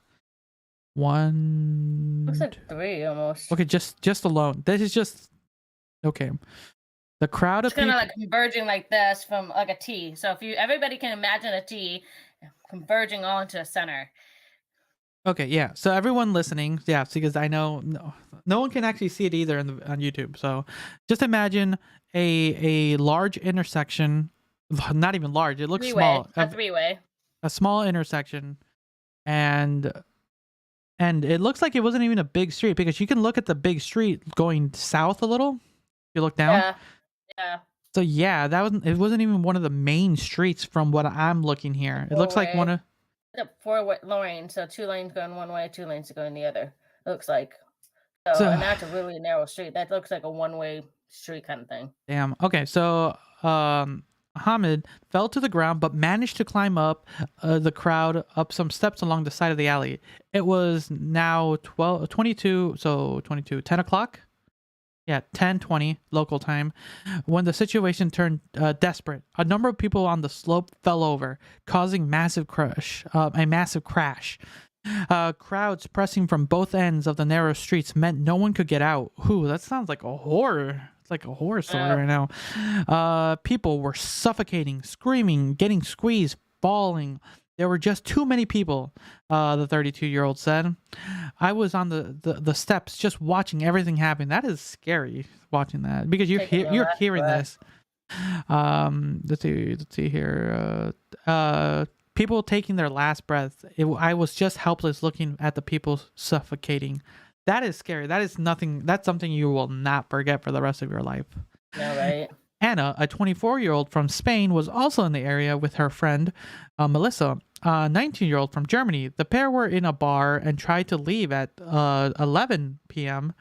One. Looks like 3 almost. Okay, just alone. This is just okay. The crowd It's of people. kind of like converging like this from like a T. So if everybody can imagine a T converging all into a center. Okay, yeah. So everyone listening, yeah, because I know no one can actually see it either on YouTube. So just imagine a large intersection. Not even large. It looks small. A three-way. A small intersection, and it looks like it wasn't even a big street because you can look at the big street going south a little. You look down. Yeah. So yeah, it wasn't even one of the main streets from what I'm looking here. It looks like one of. It's a 4 lanes, so 2 lanes going one way, 2 lanes going the other. It looks like. So and that's a really narrow street. That looks like a one-way street kind of thing. Damn. Okay, so Hamid fell to the ground but managed to climb up the crowd up some steps along the side of the alley. It was now 10 o'clock. Yeah, 10:20 local time when the situation turned desperate. A number of people on the slope fell over, causing a massive crash. Crowds pressing from both ends of the narrow streets meant no one could get out. Ooh, that sounds like a horror. It's like a horror story right now. People were suffocating, screaming, getting squeezed, falling. There were just too many people, the 32-year-old said. I was on the steps just watching everything happen. That is scary, watching that, because you're hearing this. Let's see here. People taking their last breath. I was just helpless looking at the people suffocating. That is scary. That is nothing. That's something you will not forget for the rest of your life. Yeah, right. Anna, a 24-year-old from Spain, was also in the area with her friend, Melissa, a 19-year-old from Germany. The pair were in a bar and tried to leave at 11 p.m.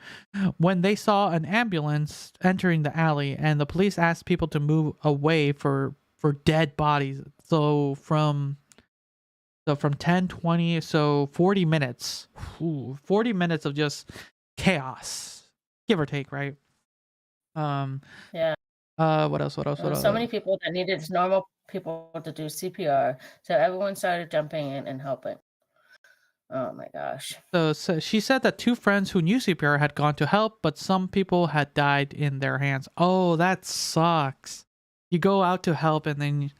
when they saw an ambulance entering the alley, and the police asked people to move away for dead bodies. So from 10:20, so 40 minutes. 40 minutes of just chaos, give or take, right? Yeah. What else? What else? There What were so else? many people that needed normal people to do CPR, so everyone started jumping in and helping. Oh my gosh. So she said that 2 friends who knew CPR had gone to help, but some people had died in their hands. Oh, that sucks. You go out to help and then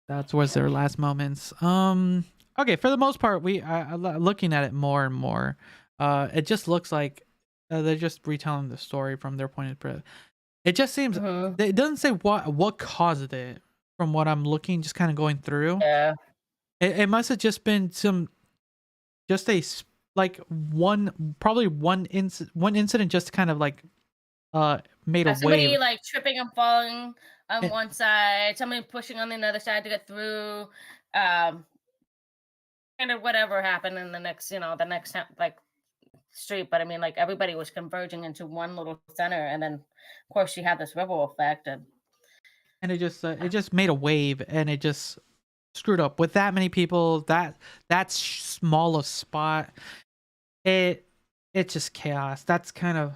that was their last moments. Okay, for the most part, looking at it more and more, it just looks like they're just retelling the story from their point of view. It just seems it doesn't say what caused it. From what I'm looking, just kind of going through, Yeah. it must have just been just like probably one incident, just kind of like made a Somebody wave. like tripping and falling on And, one side, somebody pushing on the other side to get through. Kind of whatever happened in the next, the next like street. But I mean, like everybody was converging into one little center, and then of course she had this ripple effect, and it just made a wave, and it just screwed up with that many people. That small of spot. It's just chaos. That's kind of.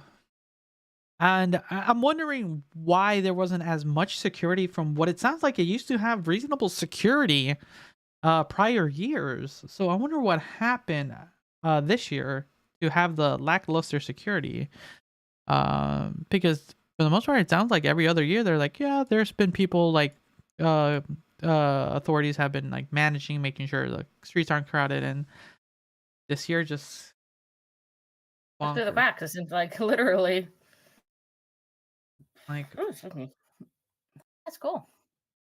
And I'm wondering why there wasn't as much security. From what it sounds like, it used to have reasonable security prior years. So I wonder what happened this year to have the lackluster security. Because for the most part, it sounds like every other year they're like, yeah, there's been people like authorities have been like managing, making sure the streets aren't crowded, and this year just through the bonkers. back. This is like literally. Like, Oh, excuse me. That's cool.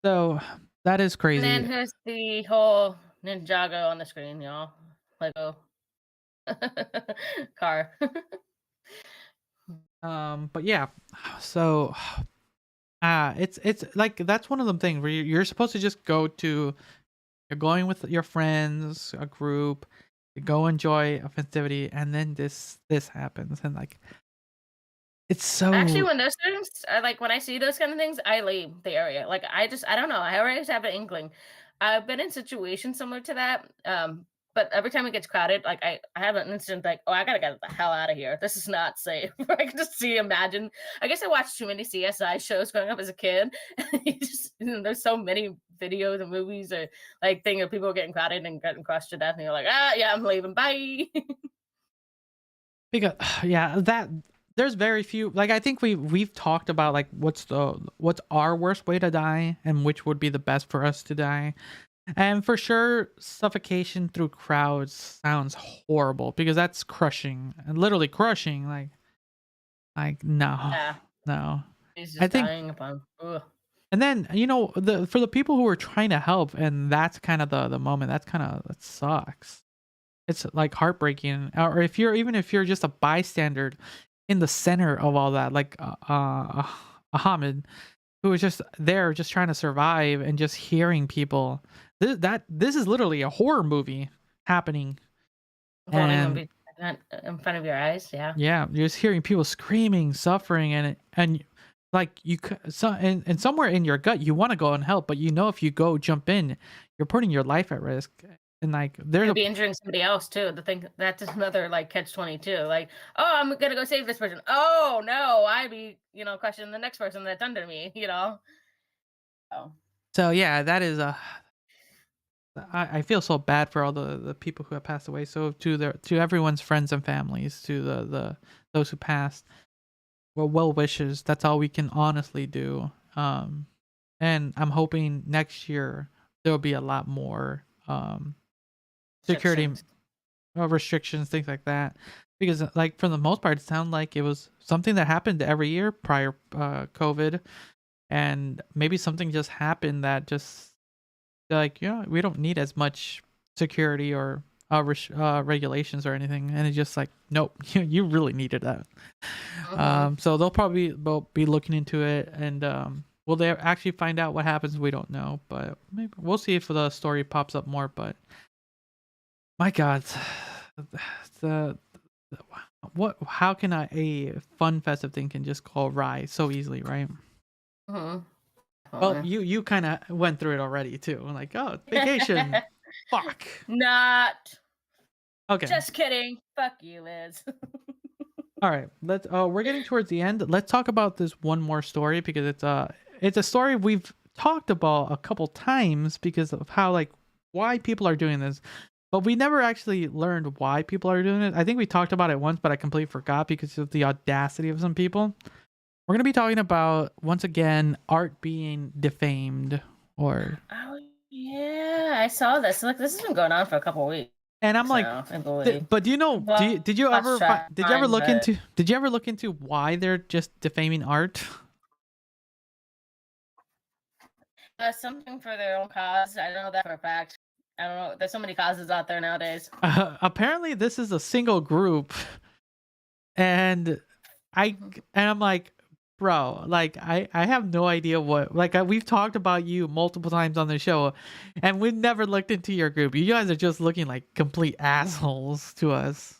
so that is crazy. And then here's the whole Ninjago on the screen, y'all. Lego car. But yeah, so it's like that's one of them things where you're supposed to just you're going with your friends, a group, to go enjoy a festivity, and then this happens, and like it's so. Actually, when those things, like when I see those kind of things, I leave the area. Like I don't know. I always have an inkling. I've been in situations similar to that. But every time it gets crowded, like I have an instant like, oh, I gotta get the hell out of here. This is not safe. I can just imagine. I guess I watched too many CSI shows growing up as a kid. There's so many videos and movies or like thing of people getting crowded and getting crushed to death, and you're like, yeah, I'm leaving. Bye. Because yeah, that there's very few. Like I think we've talked about like what's our worst way to die and which would be the best for us to die. And for sure, suffocation through crowds sounds horrible because that's crushing and literally crushing. Like no, Yeah. no. He's I just think, dying upon. Ugh. and then for the people who are trying to help, and that's kind of the moment. That sucks. It's like heartbreaking. Or if you're just a bystander in the center of all that, like Ahmed, who was just there, just trying to survive, and just hearing people. This is literally a horror movie happening. And In front of your eyes, yeah. yeah, you're just hearing people screaming, suffering, and like and somewhere in your gut you want to go and help, but if you go jump in, you're putting your life at risk. And like You'll be injuring somebody else too. The thing that's another like catch-22. Like, oh, I'm gonna go save this person. Oh no, I'd be questioning the next person that's under me. Oh. So yeah, that is I feel so bad for all the people who have passed away. So to everyone's friends and families, to those who passed, well wishes. That's all we can honestly do. And I'm hoping next year there'll be a lot more security restrictions, things like that. Because like for the most part, it sounded like it was something that happened every year prior COVID, and maybe something just happened that just like we don't need as much security or regulations or anything, and it's just like nope, you really needed that. So they'll probably be looking into it, and will they actually find out what happens? We don't know, but maybe we'll see if the story pops up more. But my God, how can a fun festive thing can just go awry so easily, right? Well, you kind of went through it already too. Like, oh, vacation. Fuck. Not. Okay. Just kidding. Fuck you, Liz. All right, let's. We're getting towards the end. Let's talk about this one more story because it's a story we've talked about a couple times because of how like why people are doing this, but we never actually learned why people are doing it. I think we talked about it once, but I completely forgot because of the audacity of some people. We're gonna be talking about once again art being defamed or. Oh yeah, I saw this. Look, this has been going on for a couple of weeks. And I'm like, I believe. but do you know? Well, Did you let's ever try did you ever and look find it. into did you ever look into why they're just defaming art? Something for their own cause. I don't know that for a fact. I don't know. There's so many causes out there nowadays. Apparently, this is a single group, and I'm like, bro, like I have no idea what like we've talked about you multiple times on the show, and we've never looked into your group. You guys are just looking like complete assholes to us.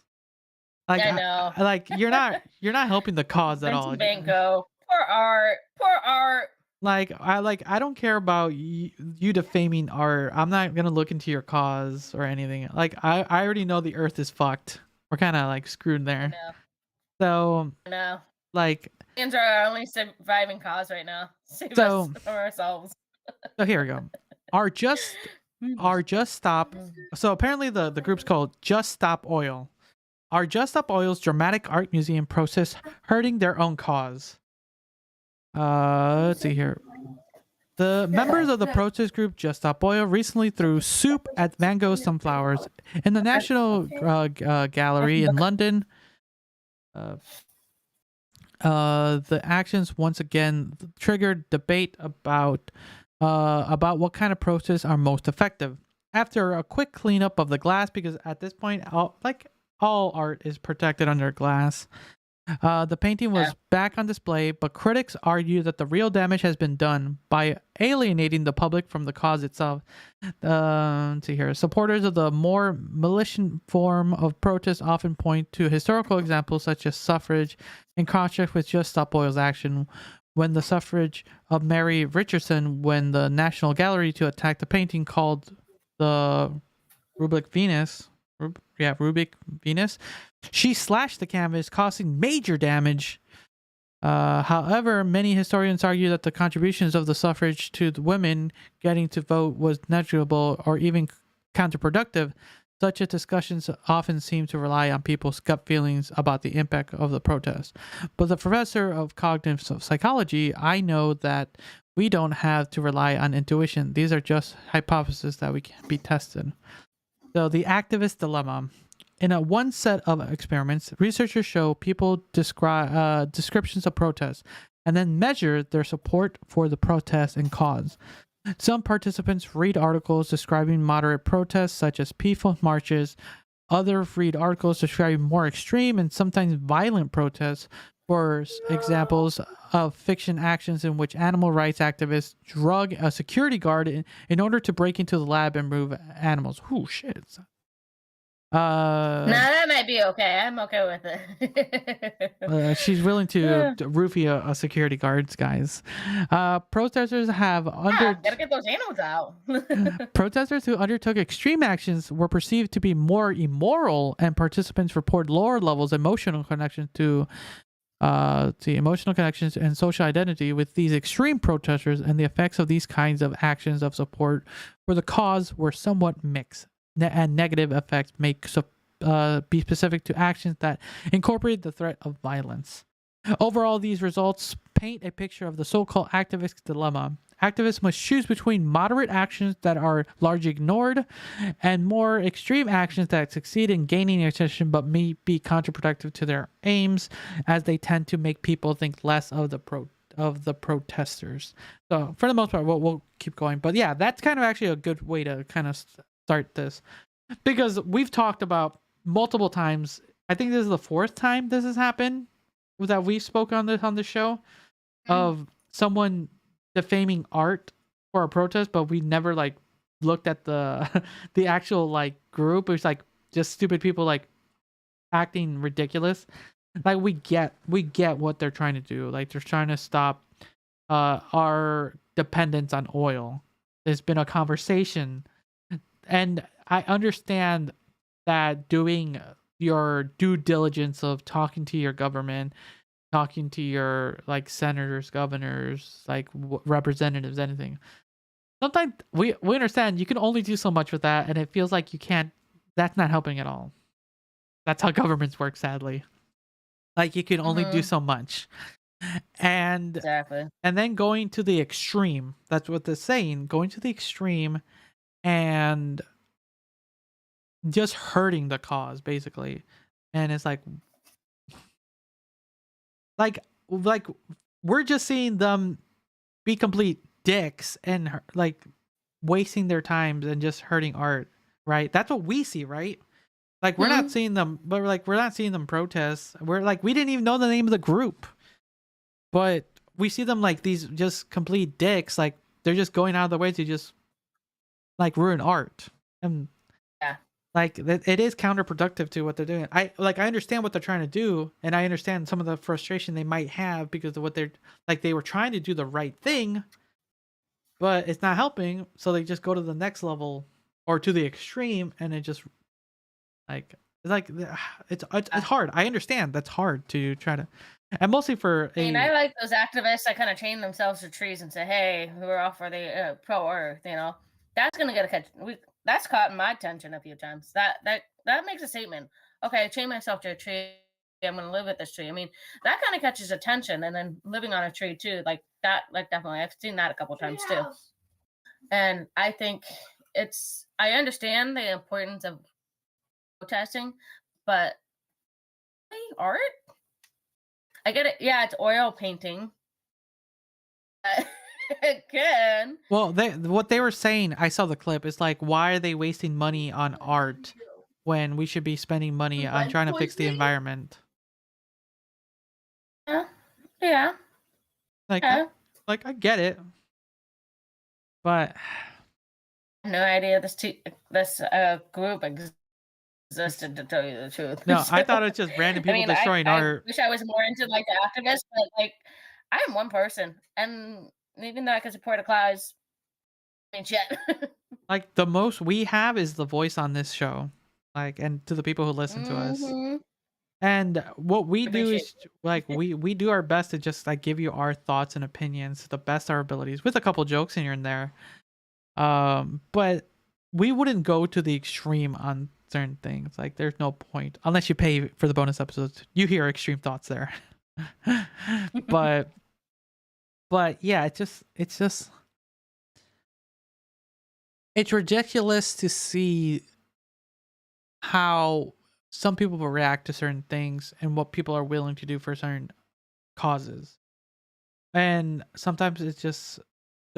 Like I know. like you're not helping the cause at all. Vincent Banco. Poor art. Poor art. Like I don't care about you defaming art. I'm not gonna look into your cause or anything. Like I already know the Earth is fucked. We're kind of like screwed there. No. So No. like Aliens are our only surviving cause right now. Save So- us from ourselves. so here we go. Our just stop. So apparently the group's called Just Stop Oil. Our Just Stop Oil's dramatic art museum protests hurting their own cause. Let's see here. The members of the protest group Just Stop Oil recently threw soup at Van Gogh's Sunflowers in the National Gallery in London. The actions once again triggered debate about what kind of protests are most effective. After a quick cleanup of the glass, because at this point, all art is protected under glass. The painting was back on display, but critics argue that the real damage has been done by alienating the public from the cause itself. Let's see here. Supporters of the more militant form of protest often point to historical examples such as suffrage in contrast with Just Stop Oil's action when the suffrage of Mary Richardson when the National Gallery to attack the painting called the Rubik Venus. Rubik Venus. She slashed the canvas, causing major damage. However, many historians argue that the contributions of the suffrage to the women getting to vote was negligible or even counterproductive. Such discussions often seem to rely on people's gut feelings about the impact of the protest. But the professor of cognitive psychology, I know that we don't have to rely on intuition. These are just hypotheses that we can be tested. So the activist dilemma. In one set of experiments, researchers show people describe descriptions of protests and then measure their support for the protest and cause. Some participants read articles describing moderate protests such as peaceful marches. Others read articles describing more extreme and sometimes violent protests. For examples of fiction actions in which animal rights activists drug a security guard in order to break into the lab and move animals. Ooh, shit. No, that might be okay. I'm okay with it. She's willing to roofie a security guards, guys. Protesters have gotta get those animals out. Protesters who undertook extreme actions were perceived to be more immoral, and participants report lower levels of emotional connection to emotional connections and social identity with these extreme protesters, and the effects of these kinds of actions of support for the cause were somewhat mixed. And negative effects may be specific to actions that incorporate the threat of violence. Overall, these results paint a picture of the so-called activist dilemma. Activists must choose between moderate actions that are largely ignored and more extreme actions that succeed in gaining attention but may be counterproductive to their aims, as they tend to make people think less of the protesters. So for the most part, we'll keep going. But yeah, that's kind of actually a good way to kind of start this, because we've talked about multiple times. I think this is the fourth time this has happened that we spoke on the show of someone defaming art for a protest, but we never like looked at the the actual like group. It was like just stupid people like acting ridiculous. Like we get what they're trying to do. Like they're trying to stop our dependence on oil. There's been a conversation, and I understand that doing your due diligence of talking to your government, talking to your like senators, governors, like representatives, anything. Sometimes we understand you can only do so much with that, and it feels like you can't. That's not helping at all. That's how governments work, sadly. Like you can only do so much, and Exactly. then going to the extreme. That's what they're saying. Going to the extreme and just hurting the cause, basically. And it's like we're just seeing them be complete dicks and like wasting their times and just hurting art, right? That's what we see, right? Like we're not seeing them, but we're not seeing them protest. We're like we didn't even know the name of the group, but we see them like these just complete dicks. Like they're just going out of the way to just like ruin art, and Yeah. like it is counterproductive to what they're doing. I understand what they're trying to do, and I understand some of the frustration they might have because of what they're like. They were trying to do the right thing, but it's not helping, so they just go to the next level or to the extreme, and it just it's hard. I understand that's hard to try to, and mostly for I mean, I like those activists that kind of chain themselves to trees and say, "Hey, we're all for the pro-earth." You know, that's gonna get a catch. That's caught my attention a few times. That makes a statement. Okay, I chain myself to a tree. I'm gonna live with this tree. I mean, that kind of catches attention, and then living on a tree too, like that. Like definitely, I've seen that a couple times too. And I think I understand the importance of protesting, but art. I get it. Yeah, it's oil painting. Again. Well, what they were saying, I saw the clip. It's like, why are they wasting money on art when we should be spending money on trying to fix the environment? Yeah. Like, I get it, but I had no idea this group existed, to tell you the truth. no, I thought it's just random people destroying art. I wish I was more into like the activists, but like I am one person, and even though I can support a cause, I mean shit. Like the most we have is the voice on this show, like, and to the people who listen to us. And what we do is like we do our best to just like give you our thoughts and opinions to the best of our abilities, with a couple jokes in here and there. But we wouldn't go to the extreme on certain things. Like there's no point unless you pay for the bonus episodes. You hear extreme thoughts there. but yeah, it's ridiculous to see how some people will react to certain things and what people are willing to do for certain causes. And sometimes it's just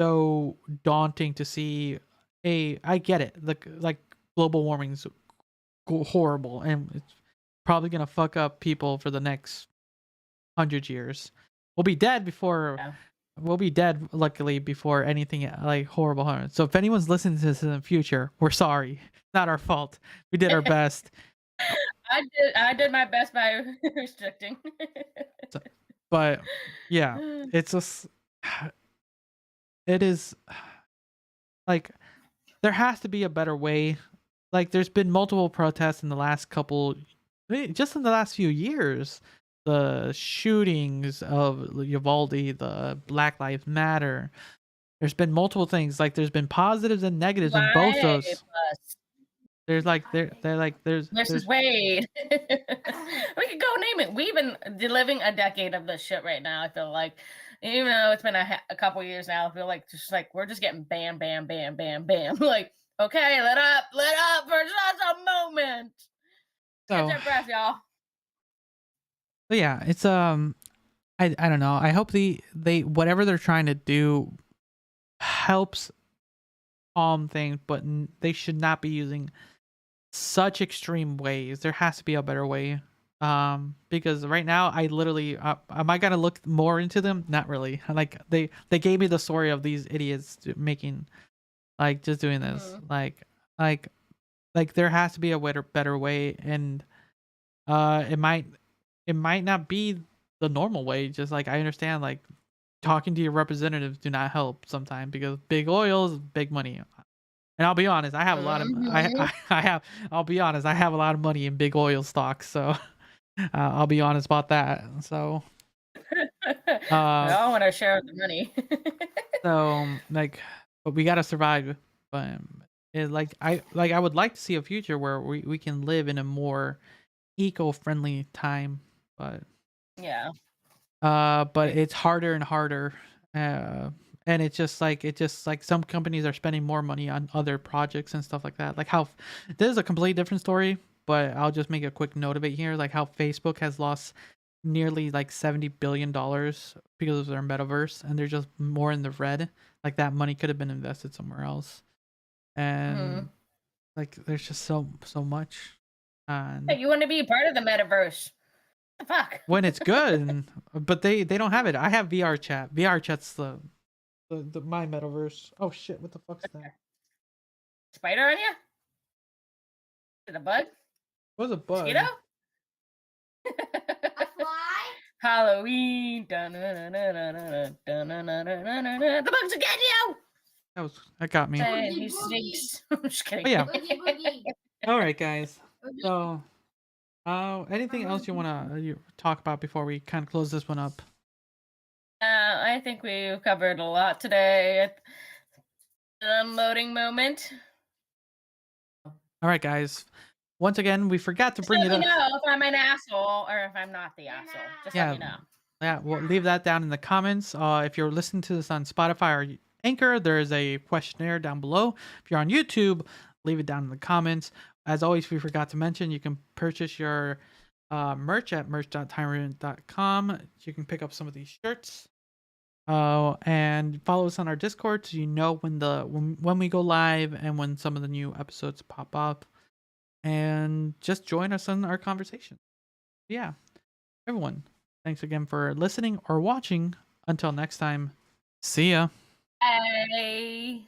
so daunting to see I get it. Like global warming is horrible and it's probably going to fuck up people for the next 100 years. We'll be dead before we'll be dead luckily before anything like horrible happens. So if anyone's listening to this in the future, we're sorry. It's not our fault. We did our best. I did my best by restricting. But yeah, it's just it is like there has to be a better way. Like there's been multiple protests in the last just in the last few years. The shootings of Uvalde, the Black Lives Matter. There's been multiple things. Like there's been positives and negatives in both those. There's like there's Mrs. Wade. We could go name it. We've been living a decade of this shit right now. I feel like, even though it's been a couple years now, I feel like we're just getting bam, bam, bam, bam, bam. Like, okay, let up for just a moment. Catch your breath, y'all. But yeah, it's I don't know. I hope they whatever they're trying to do helps calm things, but they should not be using such extreme ways. There has to be a better way. Because right now I literally am I gonna look more into them? Not really. Like they gave me the story of these idiots making like just doing this. Like there has to be a better way, and it might not be the normal way. Just like I understand, like talking to your representatives do not help sometimes because big oil is big money. And I'll be honest, I have a lot of I'll be honest, I have a lot of money in big oil stocks, so I'll be honest about that. So We all want to share the money. like, but we gotta survive. But I would like to see a future where we can live in a more eco-friendly time, but Yeah. but it's harder and harder. And it's just like some companies are spending more money on other projects and stuff like that. Like how this is a completely different story, but I'll just make a quick note of it here. Like how Facebook has lost nearly like $70 billion because of their metaverse, and they're just more in the red. Like that money could have been invested somewhere else. And like there's just so much. And Hey, you want to be part of the metaverse? What the fuck? when it's good, but they don't have it. I have VR chat. VR chat's the my metaverse. Oh shit! What the fuck's that? Spider on you? Is it a bug? What was a bug? Mosquito? A fly? Halloween. The bugs will get you. That got me. Saying he stinks. I'm just kidding. Oh, yeah. Boogie boogie. All right, guys. So, anything else you wanna talk about before we kind of close this one up? I think we covered a lot today at the unloading moment. All right, guys. Once again, we forgot to Just bring let it me up. know if I'm an asshole or if I'm not the asshole. Just let me know. Yeah, we'll leave that down in the comments. If you're listening to this on Spotify or Anchor, there is a questionnaire down below. If you're on YouTube, leave it down in the comments. As always, we forgot to mention you can purchase your merch at merch.tyrant.com. You can pick up some of these shirts. And follow us on our Discord so you know when we go live and when some of the new episodes pop up. And just join us in our conversation. Yeah, everyone, thanks again for listening or watching. Until next time, see ya. Bye.